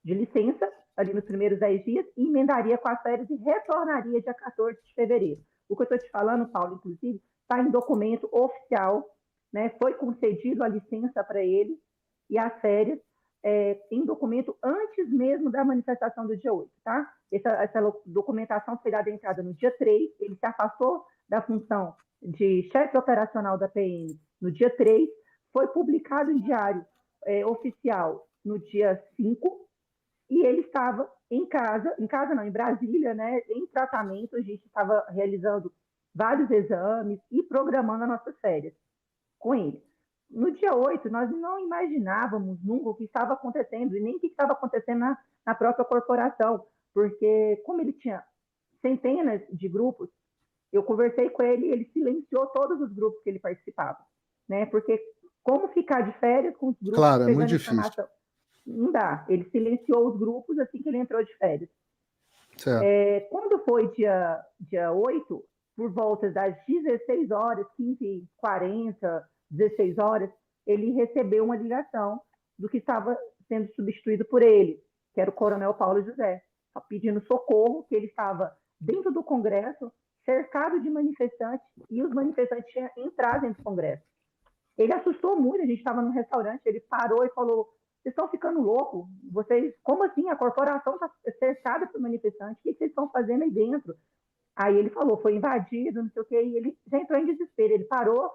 de licença, ali nos primeiros 10 dias, e emendaria com as férias e retornaria dia 14 de fevereiro. O que eu estou te falando, Paulo, inclusive, está em documento oficial, né? Foi concedido a licença para ele e as férias em documento antes mesmo da manifestação do dia 8, tá? Essa documentação foi dada entrada no dia 3, ele se afastou da função de chefe operacional da PM no dia 3, foi publicado em diário oficial no dia 5, e ele estava em Brasília, né, em tratamento. A gente estava realizando vários exames e programando as nossas férias com ele. No dia 8, nós não imaginávamos nunca o que estava acontecendo e nem o que estava acontecendo na própria corporação, porque como ele tinha centenas de grupos, eu conversei com ele e ele silenciou todos os grupos que ele participava, né? Porque como ficar de férias com os grupos claro, pegando muito difícil. informação? Não dá. Ele silenciou os grupos assim que ele entrou de férias. Quando foi dia 8, por volta das 16 horas, 15h40, 16 horas, ele recebeu uma ligação do que estava sendo substituído por ele, que era o Coronel Paulo José, pedindo socorro, que ele estava dentro do Congresso, cercado de manifestantes, e os manifestantes tinham entrado dentro do Congresso. Ele assustou muito, a gente estava num restaurante, ele parou e falou: vocês estão ficando loucos? Vocês, como assim? A corporação está cercada por manifestantes, o que vocês estão fazendo aí dentro? Aí ele falou, foi invadido, não sei o quê, e ele já entrou em desespero. Ele parou,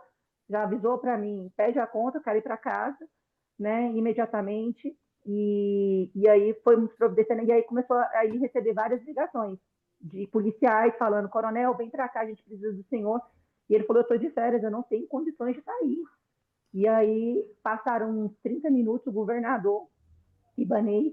já avisou para mim, pede a conta, eu quero ir para casa, né, imediatamente, e aí foi nos providenciando, e aí começou a ele receber várias ligações de policiais falando: coronel, vem para cá, a gente precisa do senhor. E ele falou: eu estou de férias, eu não tenho condições de sair. E aí passaram uns 30 minutos, o governador Ibanez,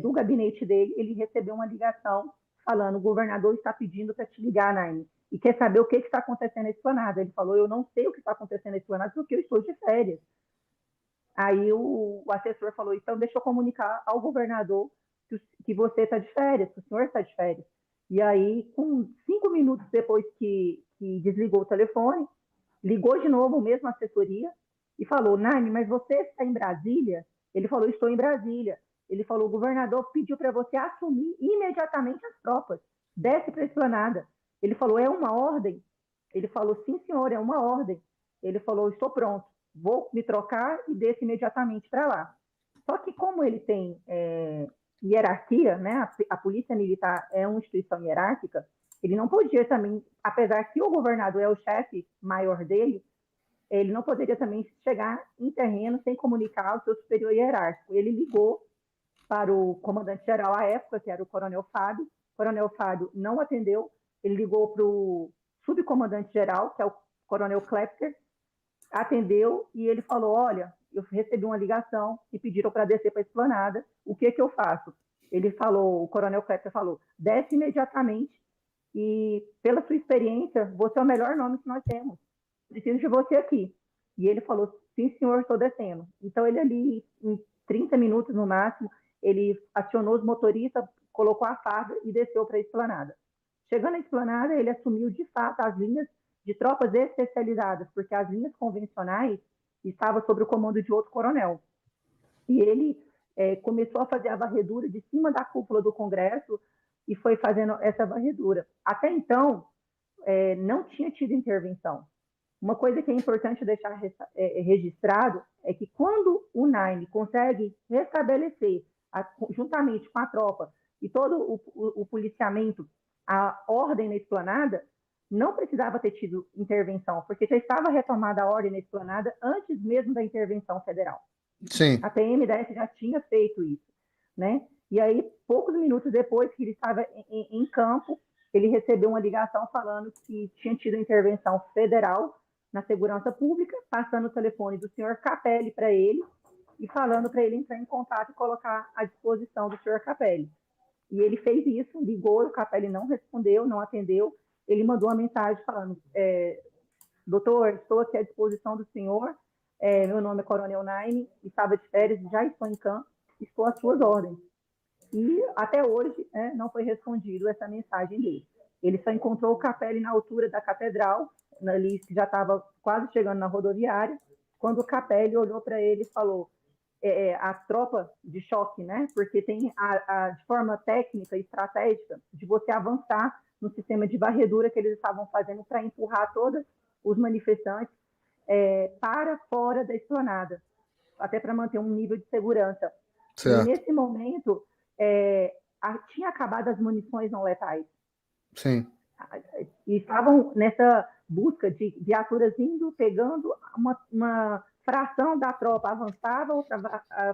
do gabinete dele, ele recebeu uma ligação falando: o governador está pedindo para te ligar, Naime. e quer saber o que está acontecendo na esplanada. Ele falou, eu não sei o que está acontecendo na esplanada porque eu estou de férias. Aí o assessor falou, então deixa eu comunicar ao governador que você está de férias, que o senhor está de férias. E aí, com 5 minutos depois que desligou o telefone, ligou de novo, mesmo a assessoria, e falou, Nani, mas você está em Brasília? Ele falou, estou em Brasília. Ele falou, o governador pediu para você assumir imediatamente as tropas. Desce para a esplanada. Ele falou, é uma ordem? Ele falou, sim, senhor, é uma ordem. Ele falou, estou pronto. Vou me trocar e desço imediatamente para lá. Só que como ele tem hierarquia, né? A polícia militar é uma instituição hierárquica, ele não podia também, apesar que o governador é o chefe maior dele, ele não poderia também chegar em terreno sem comunicar ao seu superior hierárquico. Ele ligou para o comandante-geral à época, que era o Coronel Fábio. O Coronel Fábio não atendeu, ele ligou para o subcomandante-geral, que é o Coronel Klepter, atendeu e ele falou, olha, eu recebi uma ligação e pediram para descer para a esplanada, o que eu faço? Ele falou, o Coronel Klepter falou, desce imediatamente e, pela sua experiência, você é o melhor nome que nós temos. Preciso de você aqui. E ele falou, sim, senhor, estou descendo. Então, ele ali, em 30 minutos no máximo, ele acionou os motoristas, colocou a farda e desceu para a esplanada. Chegando à esplanada, ele assumiu, de fato, as linhas de tropas especializadas, porque as linhas convencionais estavam sob o comando de outro coronel. E ele começou a fazer a varredura de cima da cúpula do Congresso e foi fazendo essa varredura. Até então, não tinha tido intervenção. Uma coisa que é importante deixar registrado é que quando o NAIM consegue restabelecer, juntamente com a tropa e todo o policiamento, a ordem na esplanada, não precisava ter tido intervenção, porque já estava retomada a ordem na esplanada antes mesmo da intervenção federal. Sim. A PMDF já tinha feito isso, né? E aí, poucos minutos depois que ele estava em campo, ele recebeu uma ligação falando que tinha tido intervenção federal na segurança pública, passando o telefone do senhor Capelli para ele e falando para ele entrar em contato e colocar à disposição do senhor Capelli. E ele fez isso, ligou, o Capelli não respondeu, não atendeu, ele mandou uma mensagem falando, doutor, estou aqui à disposição do senhor, meu nome é Coronel Naime, estava de férias, já estou em campo, estou às suas ordens. E até hoje não foi respondido essa mensagem dele. Ele só encontrou o Capelli na altura da catedral, ali que já estava quase chegando na rodoviária, quando o Capelli olhou para ele e falou, a tropa de choque, né? Porque tem de forma técnica e estratégica de você avançar no sistema de varredura que eles estavam fazendo para empurrar todos os manifestantes para fora da esplanada, até para manter um nível de segurança. Certo. E nesse momento, tinha acabado as munições não letais. Sim. E estavam nessa busca de viaturas indo, pegando uma fração da tropa avançava, outra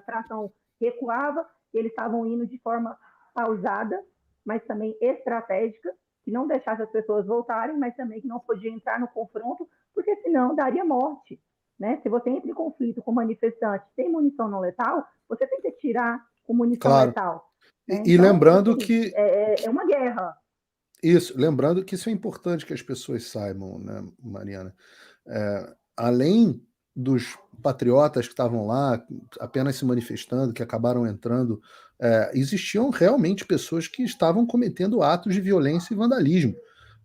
fração recuava, e eles estavam indo de forma pausada, mas também estratégica, que não deixasse as pessoas voltarem, mas também que não podia entrar no confronto, porque senão daria morte. Né? Se você entra em conflito com manifestante sem munição não letal, você tem que atirar com munição letal. E então, lembrando assim, que... É uma guerra. Isso, lembrando que isso é importante que as pessoas saibam, né, Mariana? Além dos patriotas que estavam lá apenas se manifestando, que acabaram entrando, existiam realmente pessoas que estavam cometendo atos de violência e vandalismo,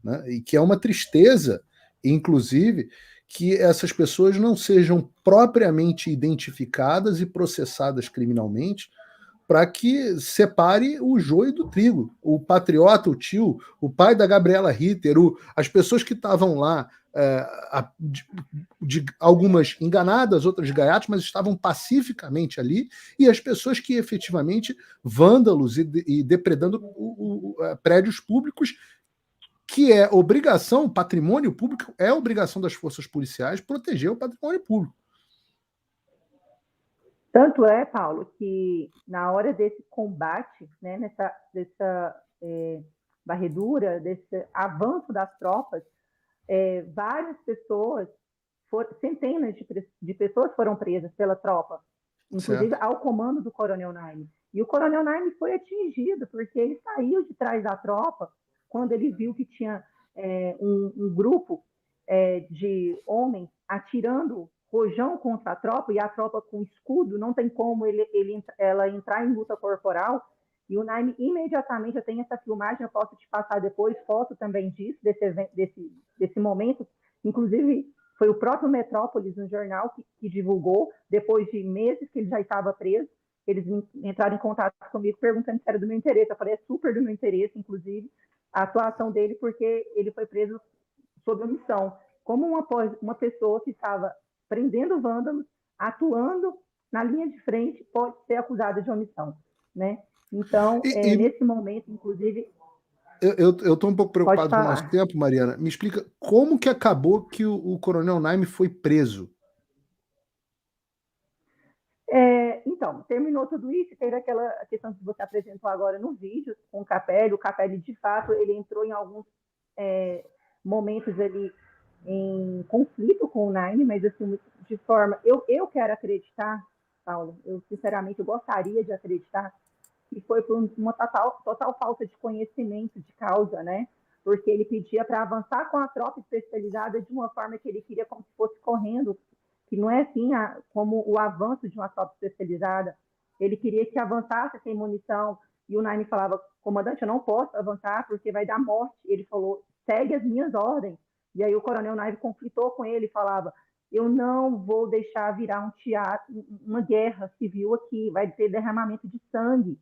né? E que é uma tristeza, inclusive, que essas pessoas não sejam propriamente identificadas e processadas criminalmente, para que separe o joio do trigo. O patriota, o tio, o pai da Gabriela Ritter, as pessoas que estavam lá, algumas enganadas, outras gaiatas, mas estavam pacificamente ali, e as pessoas que efetivamente, vândalos e depredando prédios públicos, que é obrigação, patrimônio público, é obrigação das forças policiais proteger o patrimônio público. Tanto é, Paulo, que na hora desse combate, né, dessa varredura, desse avanço das tropas, várias pessoas, centenas de pessoas foram presas pela tropa, inclusive ao comando do Coronel Naime. E o Coronel Naime foi atingido, porque ele saiu de trás da tropa quando ele viu que tinha um grupo de homens atirando rojão contra a tropa, e a tropa com escudo, não tem como ela entrar em luta corporal, e o Naime imediatamente, eu tenho essa filmagem, eu posso te passar depois, foto também disso, desse momento, inclusive foi o próprio Metrópolis, no jornal, que divulgou, depois de meses que ele já estava preso, eles entraram em contato comigo perguntando se era do meu interesse, eu falei, é super do meu interesse, inclusive, a atuação dele, porque ele foi preso sob omissão, como uma pessoa que estava prendendo vândalos, atuando na linha de frente, pode ser acusada de omissão, né? Então, nesse momento, inclusive... Eu estou um pouco preocupado com o nosso tempo, Mariana. Me explica como que acabou que o Coronel Naime foi preso? Então, terminou tudo isso, teve aquela questão que você apresentou agora no vídeo com o Capelli, de fato, ele entrou em alguns momentos ali em conflito com o Naime, mas assim, de forma... Eu quero acreditar, Paulo, eu sinceramente gostaria de acreditar que foi por uma total falta de conhecimento de causa, né? Porque ele pedia para avançar com a tropa especializada de uma forma que ele queria como se fosse correndo, que não é assim como o avanço de uma tropa especializada. Ele queria que avançasse sem munição, e o Naime falava, comandante, eu não posso avançar porque vai dar morte. Ele falou, segue as minhas ordens. E aí o coronel Naime conflitou com ele e falava, eu não vou deixar virar um teatro, uma guerra civil aqui, vai ter derramamento de sangue.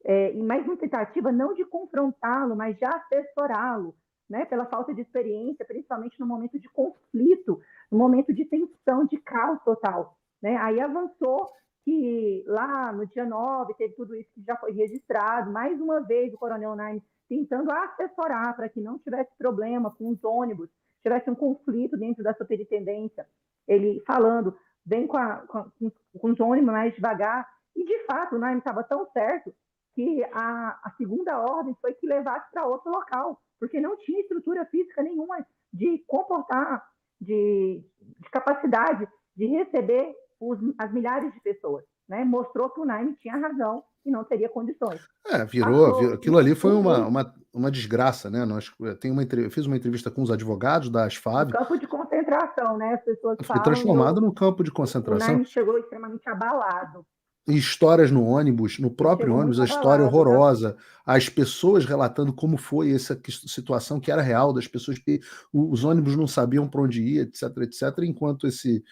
E mais uma tentativa não de confrontá-lo, mas de assessorá-lo, né, pela falta de experiência, principalmente no momento de conflito, no momento de tensão, de caos total. Né? Aí avançou que lá no dia 9 teve tudo isso que já foi registrado, mais uma vez o coronel Naime tentando assessorar para que não tivesse problema com os ônibus, tivesse um conflito dentro da superintendência, ele falando, vem com os ônibus mais devagar, e de fato o Naime estava tão certo que a segunda ordem foi que levasse para outro local, porque não tinha estrutura física nenhuma de comportar, de capacidade de receber as milhares de pessoas. Né? Mostrou que o Naime tinha razão e não teria condições. Virou aquilo ali foi uma desgraça, né? Eu fiz uma entrevista com os advogados da ASFAB. No campo de concentração, né? As pessoas foi transformado no campo de concentração. O Naime chegou extremamente abalado. Histórias no ônibus, no próprio ônibus, a história horrorosa, as pessoas relatando como foi essa situação que era real, das pessoas que os ônibus não sabiam para onde ir, etc, enquanto esse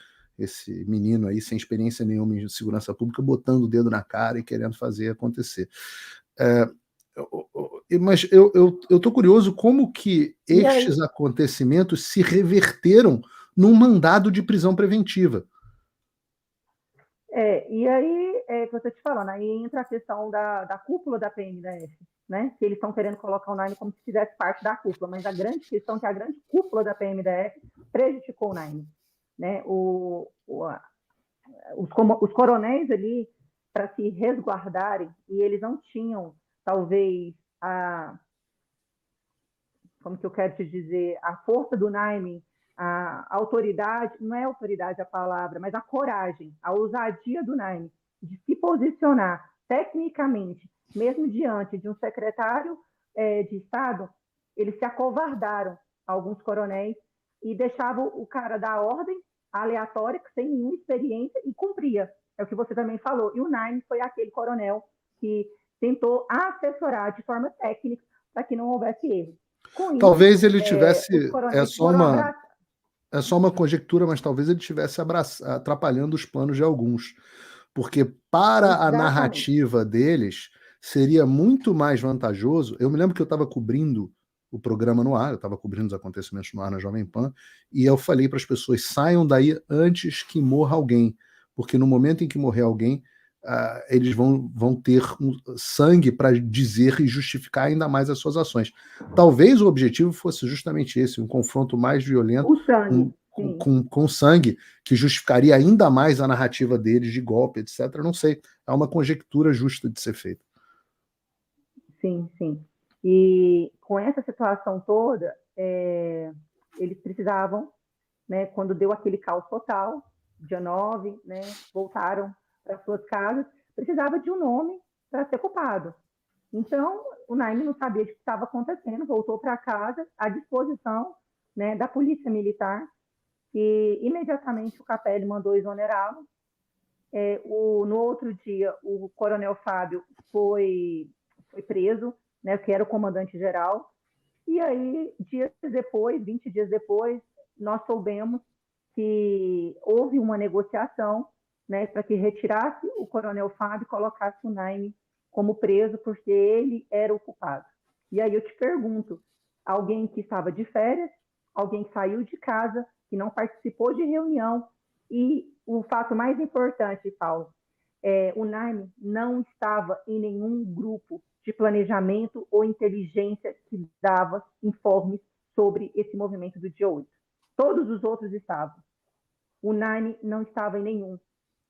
menino aí, sem experiência nenhuma em segurança pública, botando o dedo na cara e querendo fazer acontecer. Mas eu estou curioso como que estes acontecimentos se reverteram num mandado de prisão preventiva. E aí, que eu estou te falando, aí entra a questão da cúpula da PMDF, né? Que eles estão querendo colocar o Naime como se fizesse parte da cúpula, mas a grande questão é que a grande cúpula da PMDF prejudicou o Naime, né? Os coronéis ali, para se resguardarem, e eles não tinham, talvez, como que eu quero te dizer, a força do Naime, a autoridade, não é autoridade a palavra, mas a coragem, a ousadia do Naime de se posicionar tecnicamente, mesmo diante de um secretário de Estado, eles se acovardaram, alguns coronéis, e deixavam o cara dar ordem aleatória, sem nenhuma experiência, e cumpria. É o que você também falou. E o Naime foi aquele coronel que tentou assessorar de forma técnica para que não houvesse erro. Talvez ele tivesse... É só uma conjectura, mas talvez ele estivesse atrapalhando os planos de alguns. Porque para a narrativa deles, seria muito mais vantajoso... Eu me lembro que eu estava cobrindo o programa no ar, eu estava cobrindo os acontecimentos no ar na Jovem Pan, e eu falei para as pessoas, saiam daí antes que morra alguém. Porque no momento em que morrer alguém, eles vão ter sangue para dizer e justificar ainda mais as suas ações. Talvez o objetivo fosse justamente esse, um confronto mais violento com sangue, que justificaria ainda mais a narrativa deles de golpe, etc. Não sei, é uma conjectura justa de ser feita. Sim. E com essa situação toda, eles precisavam, né, quando deu aquele caos total, dia 9, né, voltaram para suas casas, precisava de um nome para ser culpado. Então, o Naime não sabia de que estava acontecendo, voltou para casa à disposição, né, da polícia militar, e imediatamente o Capelli mandou exonerá-lo. No outro dia, o coronel Fábio foi preso, né, que era o comandante-geral, e aí, 20 dias depois, nós soubemos que houve uma negociação, né, para que retirasse o coronel Fábio e colocasse o Naime como preso, porque ele era o culpado. E aí eu te pergunto, alguém que estava de férias, alguém que saiu de casa, que não participou de reunião, e o fato mais importante, Paulo, o Naime não estava em nenhum grupo de planejamento ou inteligência que dava informes sobre esse movimento do dia 8. Todos os outros estavam. O Naime não estava em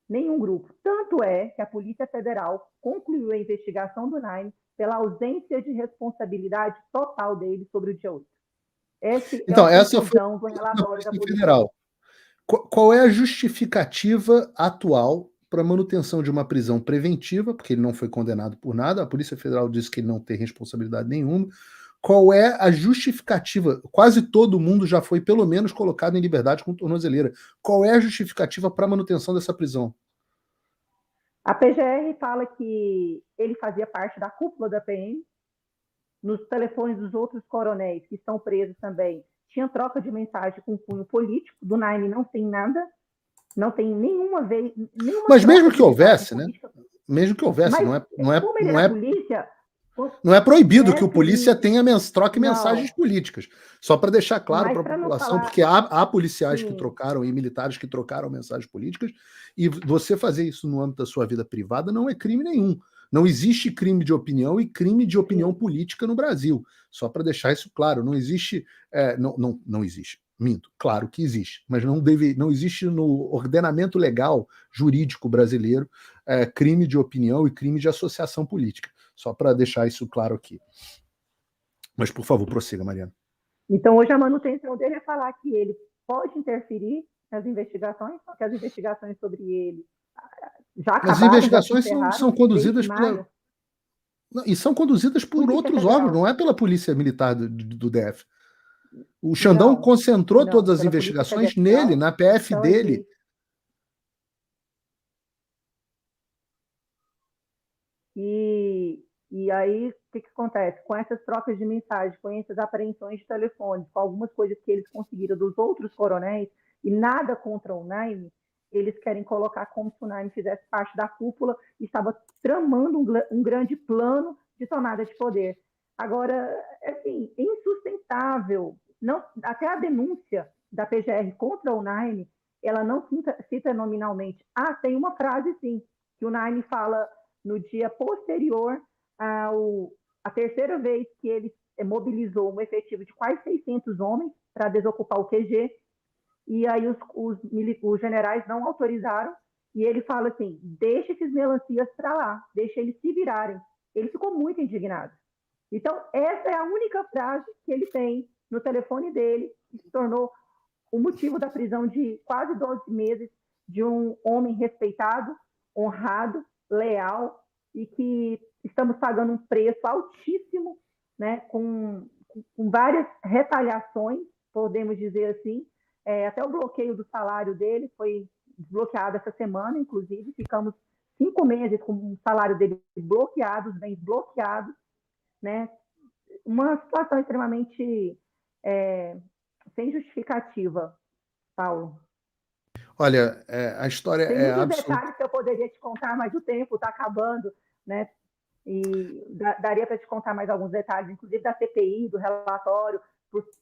nenhum grupo. Tanto é que a Polícia Federal concluiu a investigação do Naime pela ausência de responsabilidade total dele sobre o dia 8. Então, a essa foi conclusão do a relatório da Polícia Federal. Qual é a justificativa atual para a manutenção de uma prisão preventiva, porque ele não foi condenado por nada, a Polícia Federal disse que ele não tem responsabilidade nenhuma. Qual é a justificativa? Quase todo mundo já foi, pelo menos, colocado em liberdade com tornozeleira. Qual é a justificativa para a manutenção dessa prisão? A PGR fala que ele fazia parte da cúpula da PM. Nos telefones dos outros coronéis que estão presos também, tinha troca de mensagem com cunho político. Do Naime não tem nada, não tem nenhuma vez. Mas mesmo que houvesse, né? Mesmo que houvesse, como ele é polícia. Não é proibido que o polícia troque mensagens políticas. Só para deixar claro para a população, porque há policiais que trocaram e militares que trocaram mensagens políticas, e você fazer isso no âmbito da sua vida privada não é crime nenhum. Não existe crime de opinião e crime de opinião política no Brasil. Só para deixar isso claro, não existe. Não existe. Minto, claro que existe, mas não existe no ordenamento legal jurídico brasileiro crime de opinião e crime de associação política. Só para deixar isso claro aqui. Mas, por favor, prossiga, Mariana. Então, hoje a manutenção dele é falar que ele pode interferir nas investigações, só que as investigações sobre ele já acabaram. As investigações são conduzidas pela... E são conduzidas por outros órgãos, não é pela Polícia Militar do DF. O Xandão concentrou todas as investigações nele, na PF dele. E aí, o que acontece? Com essas trocas de mensagem, com essas apreensões de telefones, com algumas coisas que eles conseguiram dos outros coronéis, e nada contra o Naime, eles querem colocar como se o Naime fizesse parte da cúpula e estava tramando um grande plano de tomada de poder. Agora, assim, é insustentável. Não, até a denúncia da PGR contra o Naime, ela não cita nominalmente. Tem uma frase, sim, que o Naime fala no dia posterior a terceira vez que ele mobilizou um efetivo de quase 600 homens para desocupar o QG, e aí os generais não autorizaram, e ele fala assim, deixa esses melancias para lá, deixa eles se virarem. Ele ficou muito indignado. Então, essa é a única frase que ele tem no telefone dele, que se tornou o motivo da prisão de quase 12 meses de um homem respeitado, honrado, leal, e que estamos pagando um preço altíssimo, né, com várias retaliações, podemos dizer assim. Até o bloqueio do salário dele foi desbloqueado essa semana, inclusive. Ficamos 5 meses com o salário dele bloqueado, os bens bloqueados, né? Uma situação extremamente sem justificativa, Paulo. Olha, a história Tem é muitos absoluta. detalhes que eu poderia te contar, mas o tempo está acabando, né? E daria para te contar mais alguns detalhes, inclusive da CPI, do relatório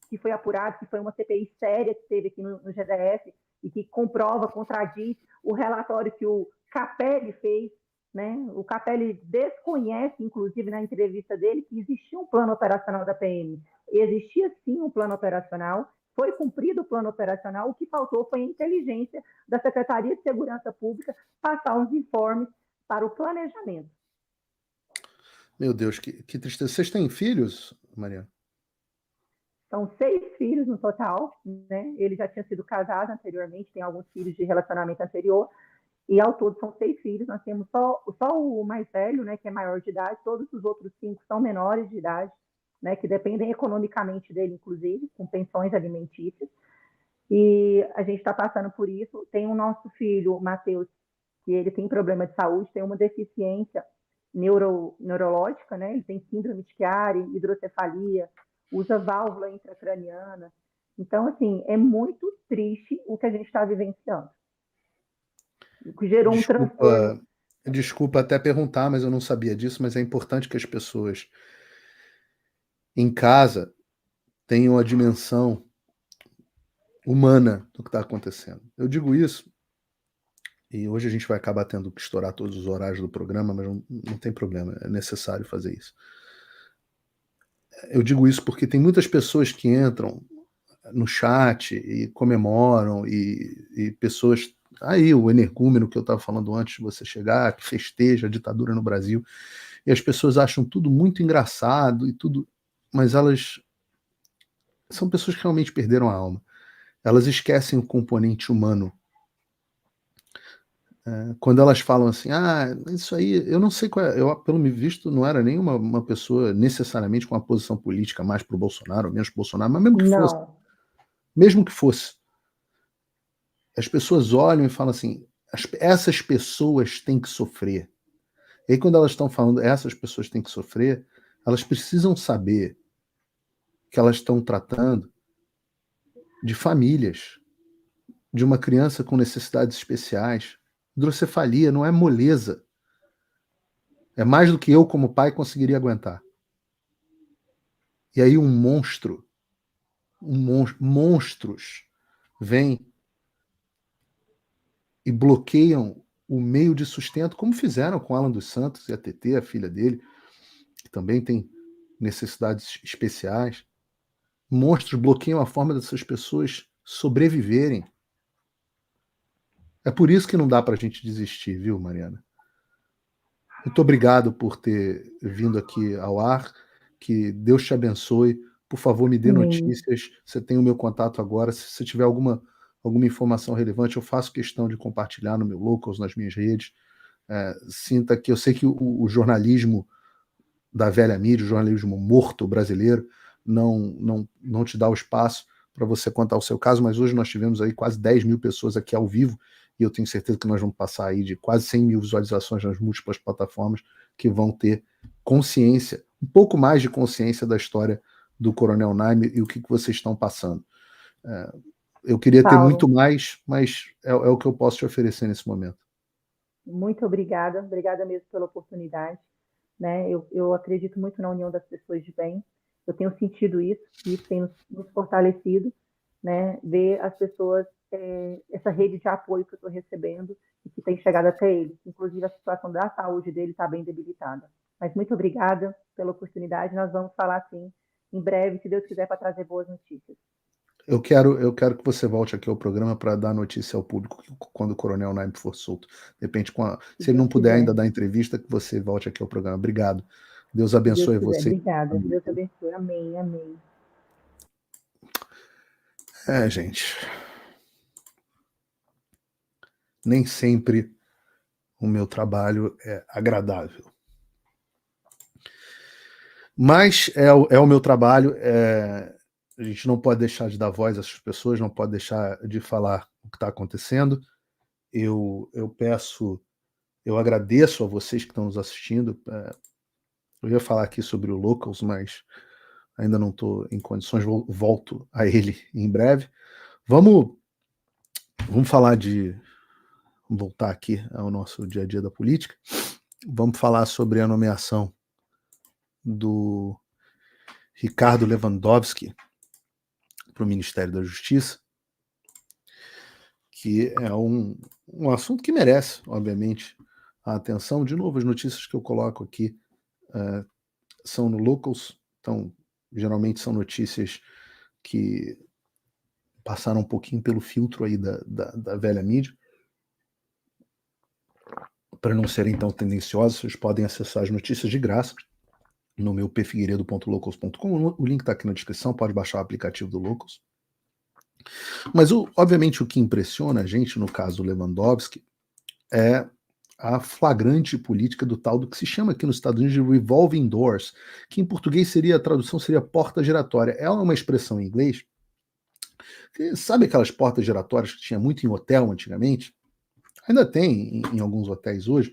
que foi apurado, que foi uma CPI séria que teve aqui no GDF e que comprova, contradiz o relatório que o Capelli fez, né? O Capelli desconhece, inclusive na entrevista dele, que existia um plano operacional da PM. Existia sim um plano operacional, foi cumprido o plano operacional, o que faltou foi a inteligência da Secretaria de Segurança Pública passar os informes para o planejamento. Meu Deus, que tristeza. Vocês têm filhos, Mariana? São 6 filhos no total, né? Ele já tinha sido casado anteriormente, tem alguns filhos de relacionamento anterior. E ao todo são 6 filhos, nós temos só o mais velho, né, que é maior de idade, todos os outros 5 são menores de idade, né, que dependem economicamente dele, inclusive, com pensões alimentícias. E a gente está passando por isso. Tem o nosso filho, o Matheus, que ele tem problema de saúde, tem uma deficiência neurológica, né? Ele tem síndrome de Chiari, hidrocefalia, usa válvula intracraniana. Então, assim, é muito triste o que a gente está vivenciando. O que gerou um transtorno. Desculpa até perguntar, mas eu não sabia disso, mas é importante que as pessoas em casa tenham a dimensão humana do que está acontecendo. Eu digo isso, e hoje a gente vai acabar tendo que estourar todos os horários do programa, mas não tem problema, é necessário fazer isso. Eu digo isso porque tem muitas pessoas que entram no chat e comemoram, e pessoas... Aí o energúmeno que eu estava falando antes de você chegar, que festeja a ditadura no Brasil, e as pessoas acham tudo muito engraçado, e tudo, mas elas são pessoas que realmente perderam a alma. Elas esquecem o componente humano. Quando elas falam assim, isso aí, eu não sei qual é, eu, pelo visto, não era nem uma pessoa necessariamente com uma posição política mais pro Bolsonaro, ou menos pro Bolsonaro, mas mesmo que fosse, as pessoas olham e falam assim, essas pessoas têm que sofrer. E aí quando elas estão falando, essas pessoas têm que sofrer, elas precisam saber que elas estão tratando de famílias, de uma criança com necessidades especiais. Hidrocefalia não é moleza. É mais do que eu, como pai, conseguiria aguentar. E aí monstros vêm e bloqueiam o meio de sustento, como fizeram com Alan dos Santos e a TT, a filha dele, que também tem necessidades especiais. Monstros bloqueiam a forma dessas pessoas sobreviverem. É por isso que não dá para a gente desistir, viu, Mariana? Muito obrigado por ter vindo aqui ao ar. Que Deus te abençoe. Por favor, me dê notícias. Você tem o meu contato agora. Se você tiver alguma informação relevante, eu faço questão de compartilhar no meu Locals, nas minhas redes. Sinta que eu sei que o jornalismo da velha mídia, o jornalismo morto brasileiro, não te dá o espaço para você contar o seu caso, mas hoje nós tivemos aí quase 10 mil pessoas aqui ao vivo, e eu tenho certeza que nós vamos passar aí de quase 100 mil visualizações nas múltiplas plataformas que vão ter consciência, um pouco mais de consciência da história do Coronel Naime e o que vocês estão passando. Eu queria ter muito mais, mas é o que eu posso te oferecer nesse momento. Muito obrigada mesmo pela oportunidade. Né? Eu acredito muito na união das pessoas de bem. Eu tenho sentido isso tem nos fortalecido, né? Ver as pessoas, essa rede de apoio que eu estou recebendo e que tem chegado até eles. Inclusive, a situação da saúde dele está bem debilitada. Mas muito obrigada pela oportunidade. Nós vamos falar, sim, em breve, se Deus quiser, para trazer boas notícias. Eu quero que você volte aqui ao programa para dar notícia ao público quando o Coronel Naime for solto. De repente, se ele não puder ainda dar entrevista, que você volte aqui ao programa. Obrigado. Deus abençoe você. Obrigada. Deus abençoe. Amém, amém. Gente. Nem sempre o meu trabalho é agradável. Mas é o meu trabalho. A gente não pode deixar de dar voz a essas pessoas, não pode deixar de falar o que está acontecendo. Eu agradeço a vocês que estão nos assistindo. Eu ia falar aqui sobre o Locals, mas ainda não estou em condições, volto a ele em breve. Vamos falar vamos voltar aqui ao nosso dia a dia da política. Vamos falar sobre a nomeação do Ricardo Lewandowski para o Ministério da Justiça, que é um assunto que merece, obviamente, a atenção. De novo, as notícias que eu coloco aqui são no Locals, então geralmente são notícias que passaram um pouquinho pelo filtro aí da velha mídia, para não serem tão tendenciosas. Vocês podem acessar as notícias de graça no meu pfigueiredo.locals.com. O link está aqui na descrição, pode baixar o aplicativo do Locals. Mas, obviamente, o que impressiona a gente, no caso do Lewandowski, é a flagrante política do tal do que se chama aqui nos Estados Unidos de revolving doors, que em português a tradução seria porta giratória. É uma expressão em inglês. Sabe aquelas portas giratórias que tinha muito em hotel antigamente? Ainda tem em alguns hotéis hoje,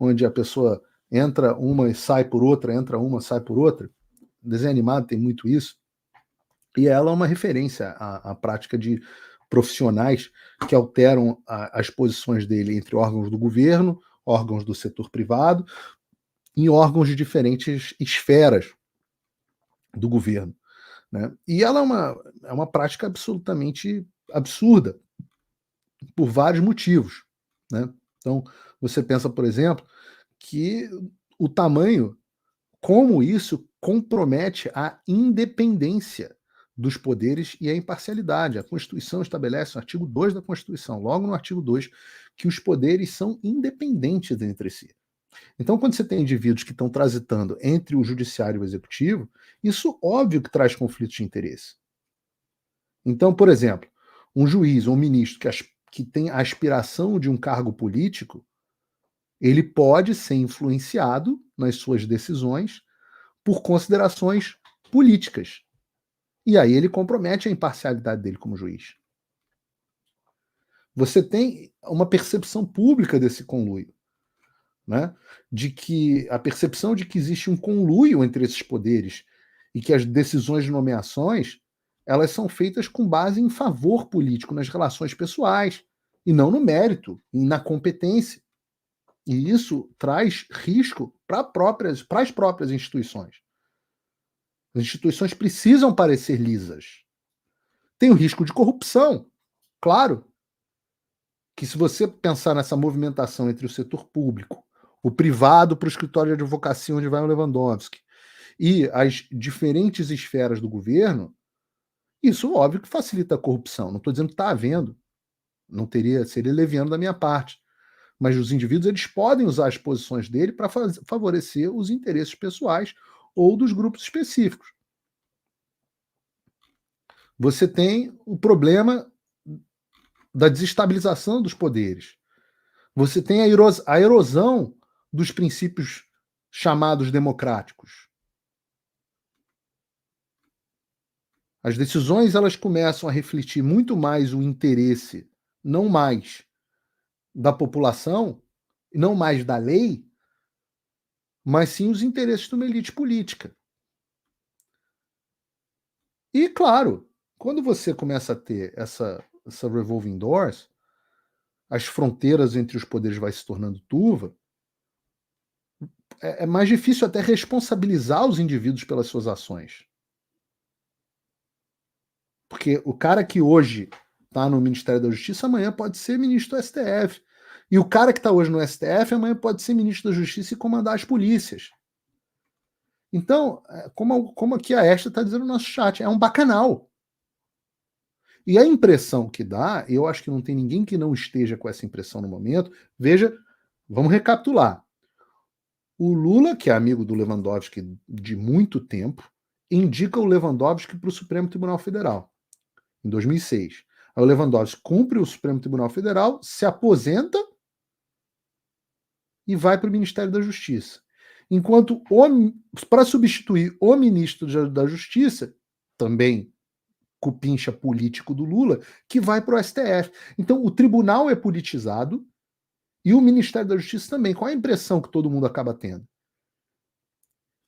onde a pessoa entra uma e sai por outra, entra uma, sai por outra. Desenho animado tem muito isso. E ela é uma referência à prática de profissionais que alteram as posições dele entre órgãos do governo, órgãos do setor privado, em órgãos de diferentes esferas do governo. Né? E ela é uma prática absolutamente absurda, por vários motivos. Né? Então, você pensa, por exemplo, que o tamanho, como isso compromete a independência dos poderes e a imparcialidade. A Constituição estabelece, no artigo 2 da Constituição, logo no artigo 2, que os poderes são independentes entre si. Então, quando você tem indivíduos que estão transitando entre o judiciário e o executivo, isso óbvio que traz conflitos de interesse. Então, por exemplo, um juiz ou um ministro que tem a aspiração de um cargo político, ele pode ser influenciado nas suas decisões por considerações políticas. E aí ele compromete a imparcialidade dele como juiz. Você tem uma percepção pública desse conluio, né? De que a percepção de que existe um conluio entre esses poderes e que as decisões de nomeações elas são feitas com base em favor político nas relações pessoais e não no mérito e na competência. E isso traz risco para as próprias instituições. As instituições precisam parecer lisas. Tem o risco de corrupção, claro. Que se você pensar nessa movimentação entre o setor público, o privado para o escritório de advocacia onde vai o Lewandowski, e as diferentes esferas do governo, isso óbvio que facilita a corrupção. Não estou dizendo que está havendo. Seria leviano da minha parte. Mas os indivíduos eles podem usar as posições dele para favorecer os interesses pessoais ou dos grupos específicos. Você tem o problema da desestabilização dos poderes. Você tem a erosão dos princípios chamados democráticos. As decisões elas começam a refletir muito mais o interesse, não mais da população, não mais da lei, mas sim os interesses de uma elite política. E, claro, quando você começa a ter essa revolving doors, as fronteiras entre os poderes vai se tornando turva, é mais difícil até responsabilizar os indivíduos pelas suas ações. Porque o cara que hoje está no Ministério da Justiça, amanhã pode ser ministro do STF. E o cara que está hoje no STF, amanhã pode ser ministro da Justiça e comandar as polícias. Então, como aqui a Esther está dizendo no nosso chat, é um bacanal. E a impressão que dá, eu acho que não tem ninguém que não esteja com essa impressão no momento. Veja, vamos recapitular. O Lula, que é amigo do Lewandowski de muito tempo, indica o Lewandowski para o Supremo Tribunal Federal, em 2006. Aí o Lewandowski cumpre o Supremo Tribunal Federal, se aposenta e vai para o Ministério da Justiça. Enquanto, para substituir o ministro da Justiça, também cupincha político do Lula, que vai para o STF. Então, o tribunal é politizado e o Ministério da Justiça também. Qual é a impressão que todo mundo acaba tendo?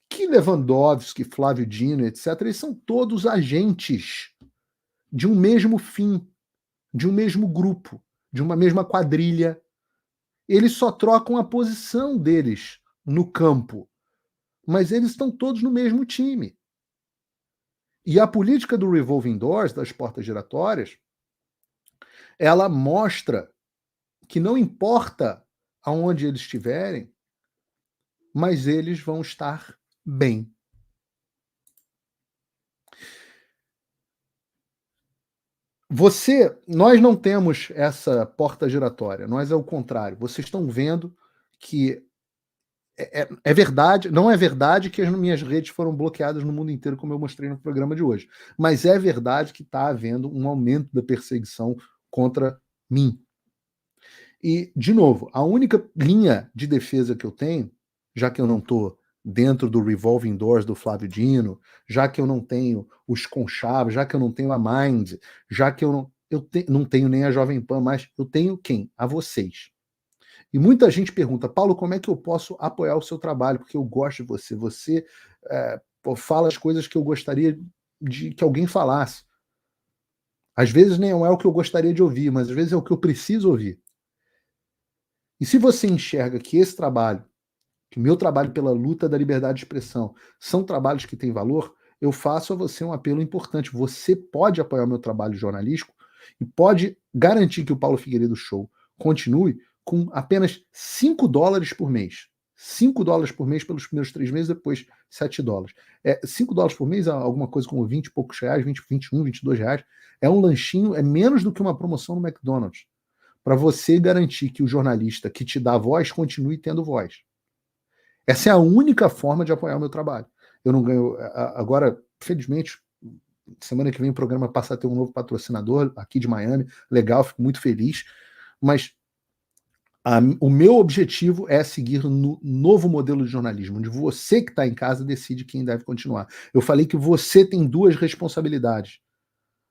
Que Lewandowski, Flávio Dino, etc., eles são todos agentes de um mesmo fim, de um mesmo grupo, de uma mesma quadrilha. Eles só trocam a posição deles no campo, mas eles estão todos no mesmo time. E a política do revolving doors, das portas giratórias, ela mostra que não importa aonde eles estiverem, mas eles vão estar bem. Nós não temos essa porta giratória, nós é o contrário. Vocês estão vendo que é verdade, não é verdade que as minhas redes foram bloqueadas no mundo inteiro, como eu mostrei no programa de hoje. Mas é verdade que está havendo um aumento da perseguição contra mim. E, de novo, a única linha de defesa que eu tenho, já que eu não estou dentro do revolving doors do Flávio Dino, já que eu não tenho os Conchab, já que eu não tenho a Mind, já que eu não tenho nem a Jovem Pan, mas eu tenho quem? A vocês. E muita gente pergunta, Paulo, como é que eu posso apoiar o seu trabalho? Porque eu gosto de você. Você fala as coisas que eu gostaria de que alguém falasse. Às vezes nem é o que eu gostaria de ouvir, mas às vezes é o que eu preciso ouvir. E se você enxerga que esse trabalho, que o meu trabalho pela luta da liberdade de expressão, são trabalhos que têm valor, eu faço a você um apelo importante. Você pode apoiar o meu trabalho jornalístico e pode garantir que o Paulo Figueiredo Show continue com apenas $5 por mês. $5 por mês pelos primeiros 3 meses, depois $7. $5 por mês é alguma coisa como 20 e poucos reais, 20, 21, 22 reais. É um lanchinho, é menos do que uma promoção no McDonald's. Para você garantir que o jornalista que te dá voz continue tendo voz. Essa é a única forma de apoiar o meu trabalho. Eu não ganho. Agora, felizmente, semana que vem o programa passa a ter um novo patrocinador aqui de Miami. Legal, fico muito feliz. Mas o meu objetivo é seguir no novo modelo de jornalismo, onde você que está em casa decide quem deve continuar. Eu falei que você tem 2 responsabilidades.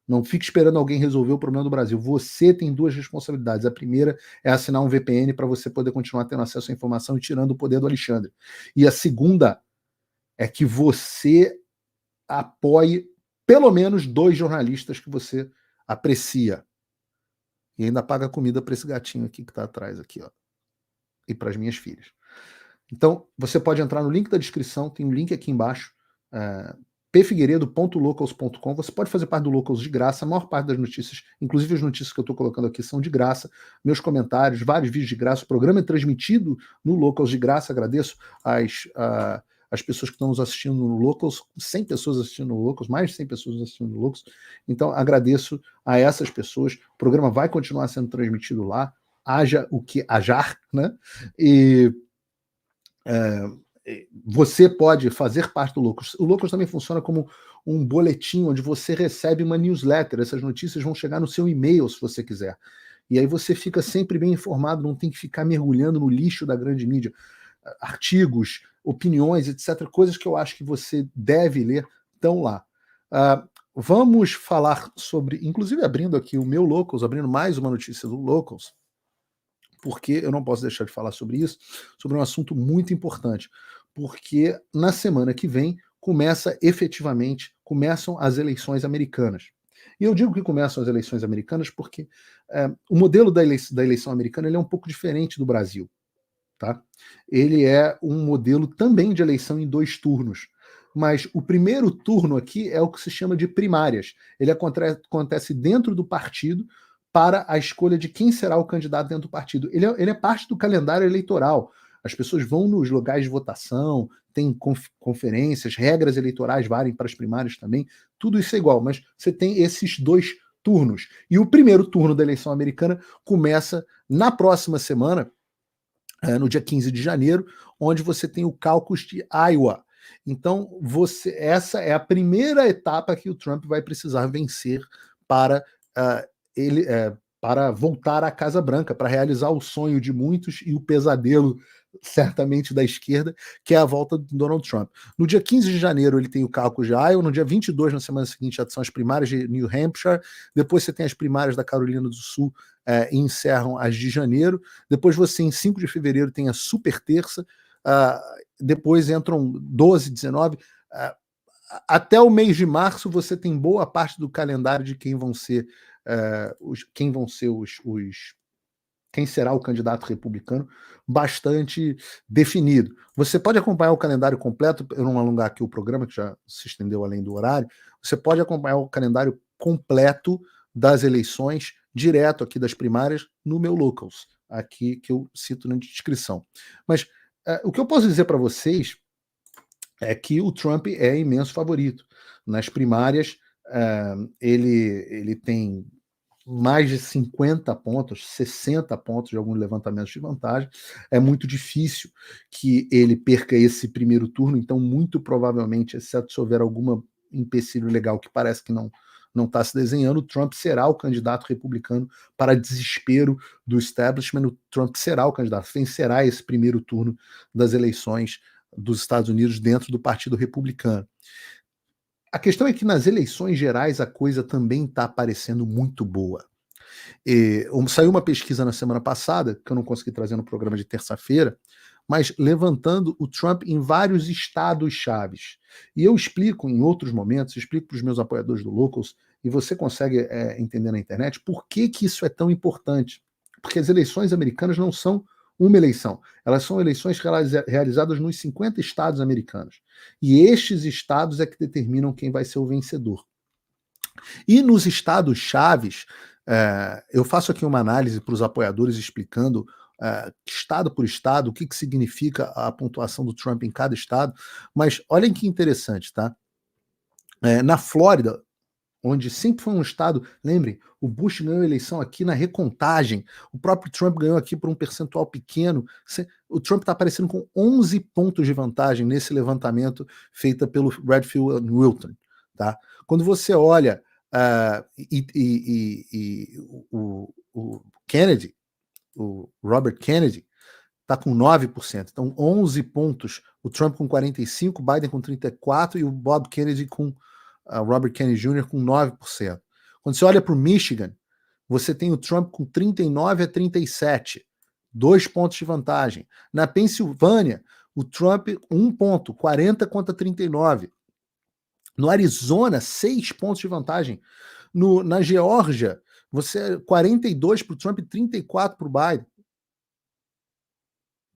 Não fique esperando alguém resolver o problema do Brasil. Você tem 2 responsabilidades. A primeira é assinar um VPN para você poder continuar tendo acesso à informação e tirando o poder do Alexandre. E a segunda é que você apoie pelo menos 2 jornalistas que você aprecia. E ainda paga comida para esse gatinho aqui que está atrás, aqui, ó. E para as minhas filhas. Então, você pode entrar no link da descrição, tem um link aqui embaixo, pfigueiredo.locals.com. Você pode fazer parte do Locals de graça. A maior parte das notícias, inclusive as notícias que eu estou colocando aqui, são de graça. Meus comentários, vários vídeos de graça. O programa é transmitido no Locals de graça. Agradeço as pessoas que estão nos assistindo no Locals, 100 pessoas assistindo no Locals, mais de 100 pessoas assistindo no Locals. Então, agradeço a essas pessoas. O programa vai continuar sendo transmitido lá. Haja o que hajar, né? E você pode fazer parte do Locals. O Locals também funciona como um boletim onde você recebe uma newsletter. Essas notícias vão chegar no seu e-mail, se você quiser. E aí você fica sempre bem informado, não tem que ficar mergulhando no lixo da grande mídia. Artigos, opiniões, etc. Coisas que eu acho que você deve ler, estão lá. Vamos falar sobre, inclusive abrindo aqui o meu Locals, abrindo mais uma notícia do Locals, porque eu não posso deixar de falar sobre isso, sobre um assunto muito importante, porque na semana que vem começam as eleições americanas. E eu digo que começam as eleições americanas porque o modelo da eleição americana ele é um pouco diferente do Brasil. Tá? Ele é um modelo também de eleição em 2 turnos. Mas o primeiro turno aqui é o que se chama de primárias. Ele acontece dentro do partido para a escolha de quem será o candidato dentro do partido. Ele é parte do calendário eleitoral. As pessoas vão nos lugares de votação, tem conferências, regras eleitorais valem para as primárias também, tudo isso é igual, mas você tem esses 2 turnos. E o primeiro turno da eleição americana começa na próxima semana, no dia 15 de janeiro, onde você tem o caucus de Iowa. Então, essa é a primeira etapa que o Trump vai precisar vencer para para voltar à Casa Branca, para realizar o sonho de muitos e o pesadelo, certamente, da esquerda, que é a volta do Donald Trump. No dia 15 de janeiro ele tem o caucus de Iowa, no dia 22, na semana seguinte, já são as primárias de New Hampshire, depois você tem as primárias da Carolina do Sul, e encerram as de janeiro, depois você, em 5 de fevereiro, tem a super terça, depois entram 12, 19, até o mês de março você tem boa parte do calendário de quem será o candidato republicano bastante definido. Você pode acompanhar o calendário completo, eu não alongar aqui o programa, que já se estendeu além do horário, você pode acompanhar o calendário completo das eleições, direto aqui das primárias, no meu Locals, aqui que eu cito na descrição. Mas o que eu posso dizer para vocês é que o Trump é imenso favorito. Nas primárias, ele tem mais de 50 pontos, 60 pontos de alguns levantamentos de vantagem. É muito difícil que ele perca esse primeiro turno, então muito provavelmente, exceto se houver algum empecilho legal que parece que não não está se desenhando, o Trump será o candidato republicano para desespero do establishment, o Trump será o candidato, vencerá esse primeiro turno das eleições dos Estados Unidos dentro do Partido Republicano. A questão é que nas eleições gerais a coisa também está parecendo muito boa. Saiu uma pesquisa na semana passada, que eu não consegui trazer no programa de terça-feira, mas levantando o Trump em vários estados chaves. E eu explico em outros momentos, explico para os meus apoiadores do Locals, e você consegue entender na internet por que isso é tão importante. Porque as eleições americanas não são uma eleição, elas são eleições realizadas nos 50 estados americanos. E estes estados é que determinam quem vai ser o vencedor. E nos estados chaves, eu faço aqui uma análise para os apoiadores explicando estado por estado, o que significa a pontuação do Trump em cada estado, mas olhem que interessante, tá? Na Flórida, onde sempre foi um estado, lembrem, o Bush ganhou a eleição aqui na recontagem, o próprio Trump ganhou aqui por um percentual pequeno, o Trump está aparecendo com 11 pontos de vantagem nesse levantamento feito pelo Redfield Wilton, tá? Quando você olha o Kennedy, o Robert Kennedy, está com 9%. Então, 11 pontos. O Trump com 45%, Biden com 34% e o Bob Kennedy com Robert Kennedy Jr. com 9%. Quando você olha para o Michigan, você tem o Trump com 39% a 37%. 2 pontos de vantagem. Na Pensilvânia, o Trump 1 ponto, 40 contra 39. No Arizona, 6 pontos de vantagem. Na Geórgia, você 42 para o Trump e 34 para o Biden.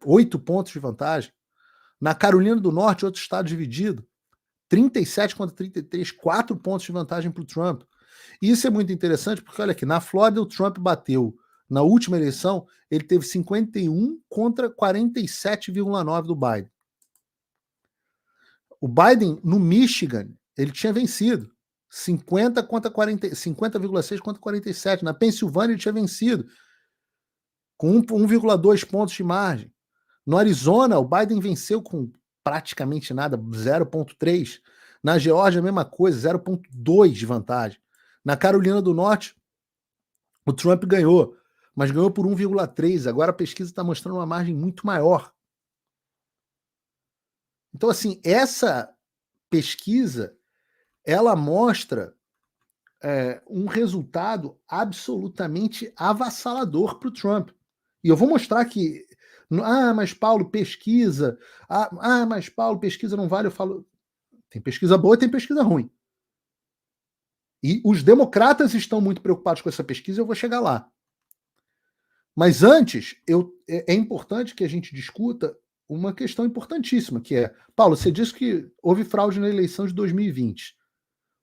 8 pontos de vantagem. Na Carolina do Norte, outro estado dividido, 37 contra 33, 4 pontos de vantagem para o Trump. E isso é muito interessante, porque olha aqui, na Flórida o Trump bateu, na última eleição, ele teve 51 contra 47,9 do Biden. O Biden, no Michigan, ele tinha vencido. 50,6 contra 47. Na Pensilvânia ele tinha vencido com 1,2 pontos de margem. No Arizona, o Biden venceu com praticamente nada, 0,3. Na Geórgia, a mesma coisa, 0,2 de vantagem. Na Carolina do Norte, o Trump ganhou, mas ganhou por 1,3. Agora a pesquisa está mostrando uma margem muito maior. Então, assim, essa pesquisa ela mostra um resultado absolutamente avassalador para o Trump. E eu vou mostrar que mas Paulo, pesquisa. Mas Paulo, pesquisa não vale. Eu falo, tem pesquisa boa e tem pesquisa ruim. E os democratas estão muito preocupados com essa pesquisa, eu vou chegar lá. Mas antes, é importante que a gente discuta uma questão importantíssima, que é, Paulo, você disse que houve fraude na eleição de 2020.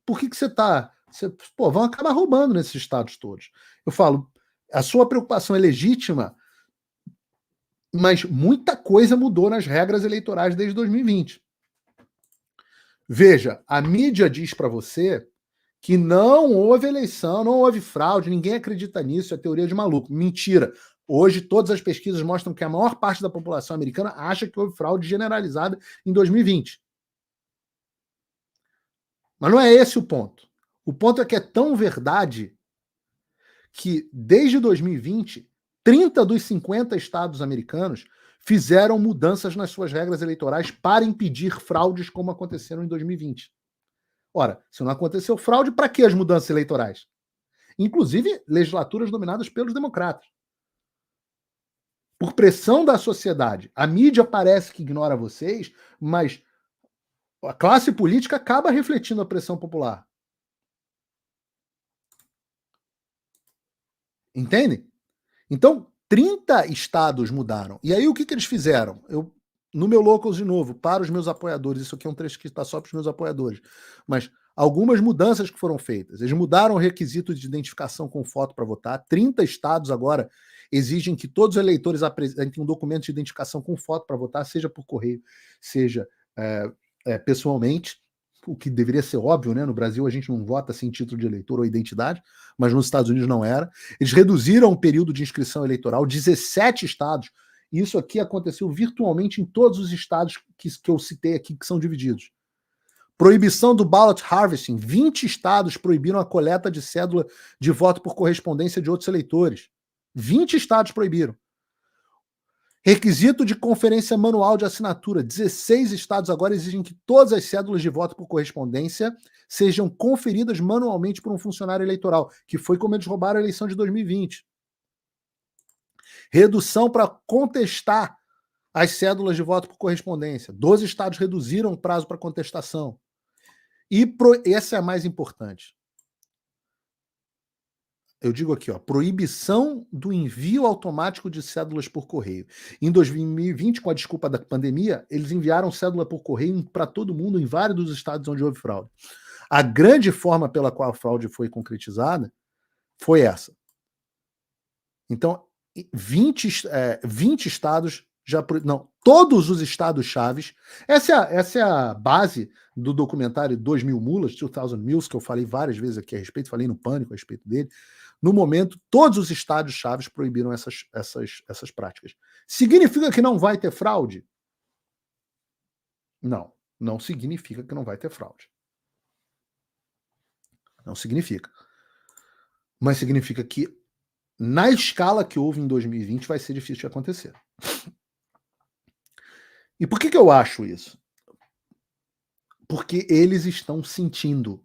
Por que você está... vão acabar roubando nesses estados todos. Eu falo, a sua preocupação é legítima, mas muita coisa mudou nas regras eleitorais desde 2020. Veja, a mídia diz para você que não houve eleição, não houve fraude, ninguém acredita nisso, é teoria de maluco. Mentira. Hoje, todas as pesquisas mostram que a maior parte da população americana acha que houve fraude generalizada em 2020. Mas não é esse o ponto. O ponto é que é tão verdade que, desde 2020, 30 dos 50 estados americanos fizeram mudanças nas suas regras eleitorais para impedir fraudes como aconteceram em 2020. Ora, se não aconteceu fraude, para que as mudanças eleitorais? Inclusive, legislaturas dominadas pelos democratas. Por pressão da sociedade. A mídia parece que ignora vocês, mas a classe política acaba refletindo a pressão popular. Entendem? Então, 30 estados mudaram. E aí, o que eles fizeram? No meu Locals, de novo, para os meus apoiadores, isso aqui é um trecho que está só para os meus apoiadores, mas algumas mudanças que foram feitas. Eles mudaram o requisito de identificação com foto para votar. 30 estados agora exigem que todos os eleitores apresentem um documento de identificação com foto para votar, seja por correio, seja pessoalmente, o que deveria ser óbvio, né? No Brasil a gente não vota sem título de eleitor ou identidade, mas nos Estados Unidos não era. Eles reduziram o período de inscrição eleitoral, 17 estados, e isso aqui aconteceu virtualmente em todos os estados que eu citei aqui, que são divididos. Proibição do ballot harvesting. 20 estados proibiram a coleta de cédula de voto por correspondência de outros eleitores. 20 estados proibiram. Requisito de conferência manual de assinatura. 16 estados agora exigem que todas as cédulas de voto por correspondência sejam conferidas manualmente por um funcionário eleitoral, que foi como eles roubaram a eleição de 2020. Redução para contestar as cédulas de voto por correspondência. 12 estados reduziram o prazo para contestação. E essa é a mais importante. Eu digo aqui, ó, proibição do envio automático de cédulas por correio. Em 2020, com a desculpa da pandemia, eles enviaram cédula por correio para todo mundo em vários dos estados onde houve fraude. A grande forma pela qual a fraude foi concretizada foi essa. Então, 20 estados já... Não, todos os estados chaves... Essa é a base do documentário 2000 Mulas, 2000 Mules, que eu falei várias vezes aqui a respeito, falei no Pânico a respeito dele. No momento, todos os estados chaves proibiram essas práticas. Significa que não vai ter fraude? Não, não significa que não vai ter fraude. Não significa. Mas significa que, na escala que houve em 2020, vai ser difícil de acontecer. E por que eu acho isso? Porque eles estão sentindo.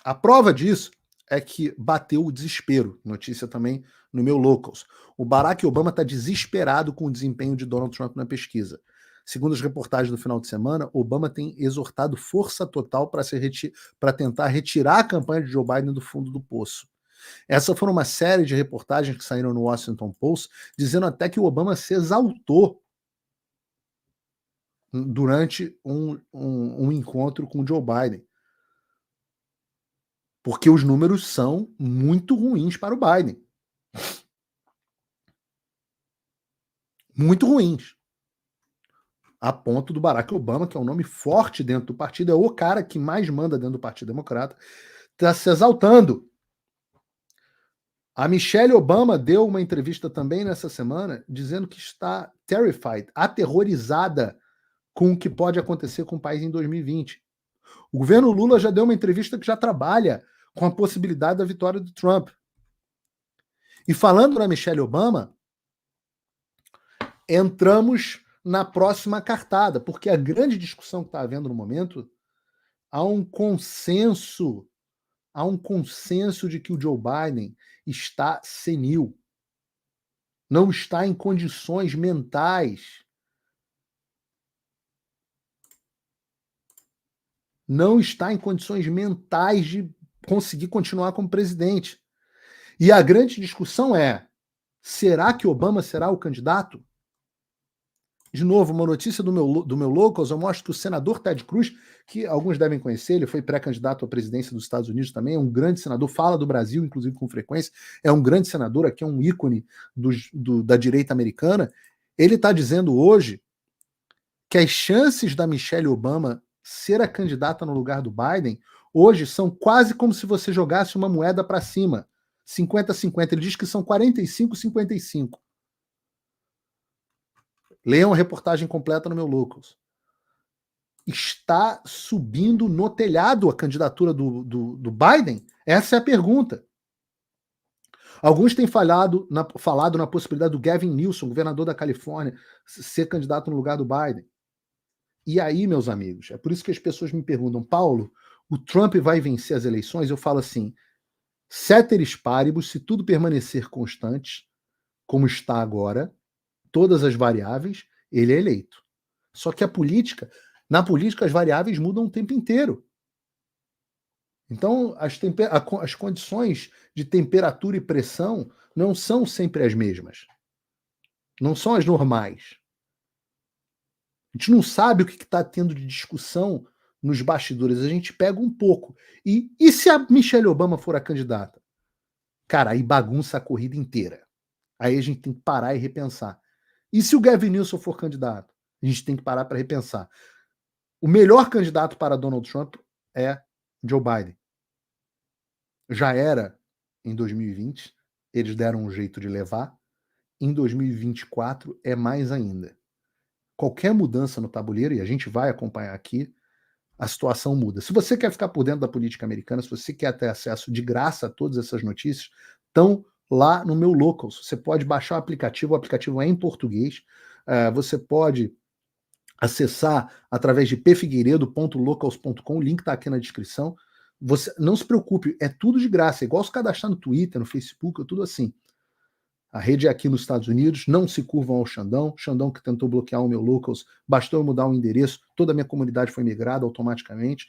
A prova disso é que bateu o desespero. Notícia também no meu Locals. O Barack Obama está desesperado com o desempenho de Donald Trump na pesquisa. Segundo as reportagens do final de semana, Obama tem exortado força total para tentar retirar a campanha de Joe Biden do fundo do poço. Essa foi uma série de reportagens que saíram no Washington Post, dizendo até que o Obama se exaltou durante um encontro com o Joe Biden. Porque os números são muito ruins para o Biden. Muito ruins. A ponto do Barack Obama, que é um nome forte dentro do partido, é o cara que mais manda dentro do Partido Democrata, está se exaltando. A Michelle Obama deu uma entrevista também nessa semana, dizendo que está terrified, aterrorizada com o que pode acontecer com o país em 2020. O governo Lula já deu uma entrevista que já trabalha com a possibilidade da vitória do Trump. E falando na Michelle Obama, entramos na próxima cartada, porque a grande discussão que está havendo no momento, há um consenso de que o Joe Biden está senil, não está em condições mentais, de conseguir continuar como presidente. E a grande discussão é, será que Obama será o candidato? De novo, uma notícia do meu Locals, eu mostro que o senador Ted Cruz, que alguns devem conhecer, ele foi pré-candidato à presidência dos Estados Unidos também, é um grande senador, fala do Brasil, inclusive com frequência, é um grande senador, aqui é um ícone da direita americana. Ele está dizendo hoje que as chances da Michelle Obama ser a candidata no lugar do Biden, hoje são quase como se você jogasse uma moeda para cima, 50-50, ele diz que são 45-55. Leiam a reportagem completa no meu Locals. Está subindo no telhado a candidatura do Biden? Essa é a pergunta. Alguns têm falado na possibilidade do Gavin Newsom, governador da Califórnia, ser candidato no lugar do Biden. E aí, meus amigos, é por isso que as pessoas me perguntam, Paulo, o Trump vai vencer as eleições? Eu falo assim, ceteris paribus, se tudo permanecer constante, como está agora, todas as variáveis, ele é eleito. Só que na política as variáveis mudam o tempo inteiro. Então, as condições de temperatura e pressão não são sempre as mesmas. Não são as normais. A gente não sabe o que está tendo de discussão nos bastidores. A gente pega um pouco. E se a Michelle Obama for a candidata? Cara, aí bagunça a corrida inteira. Aí a gente tem que parar e repensar. E se o Gavin Newsom for candidato? A gente tem que parar para repensar. O melhor candidato para Donald Trump é Joe Biden. Já era em 2020, eles deram um jeito de levar. Em 2024 é mais ainda. Qualquer mudança no tabuleiro, e a gente vai acompanhar aqui, a situação muda. Se você quer ficar por dentro da política americana, se você quer ter acesso de graça a todas essas notícias, estão lá no meu Locals. Você pode baixar o aplicativo é em português. Você pode acessar através de pfigueiredo.locals.com, o link está aqui na descrição. Você não se preocupe, é tudo de graça, é igual se cadastrar no Twitter, no Facebook, é tudo assim. A rede é aqui nos Estados Unidos, não se curvam ao Xandão que tentou bloquear o meu Locals, bastou eu mudar o endereço, toda a minha comunidade foi migrada automaticamente.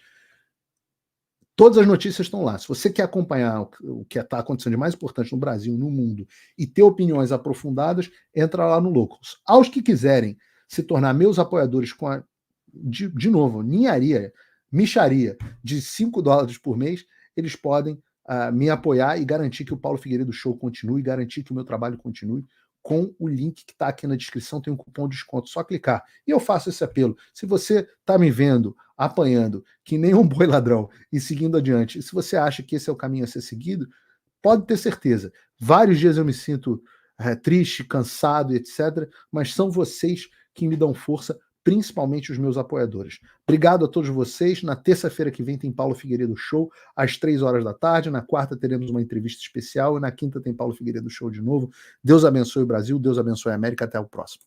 Todas as notícias estão lá. Se você quer acompanhar o que está acontecendo de mais importante no Brasil, no mundo, e ter opiniões aprofundadas, entra lá no Locals. Aos que quiserem se tornar meus apoiadores com de novo, micharia de $5 por mês, eles podem me apoiar e garantir que o Paulo Figueiredo Show continue, garantir que o meu trabalho continue, com o link que está aqui na descrição, tem um cupom de desconto, só clicar. E eu faço esse apelo. Se você está me vendo apanhando que nem um boi ladrão e seguindo adiante, e se você acha que esse é o caminho a ser seguido, pode ter certeza. Vários dias eu me sinto triste, cansado, etc., mas são vocês que me dão força, principalmente os meus apoiadores. Obrigado a todos vocês. Na terça-feira que vem tem Paulo Figueiredo Show, às 3 horas da tarde. Na quarta teremos uma entrevista especial e na quinta tem Paulo Figueiredo Show de novo. Deus abençoe o Brasil, Deus abençoe a América. Até o próximo.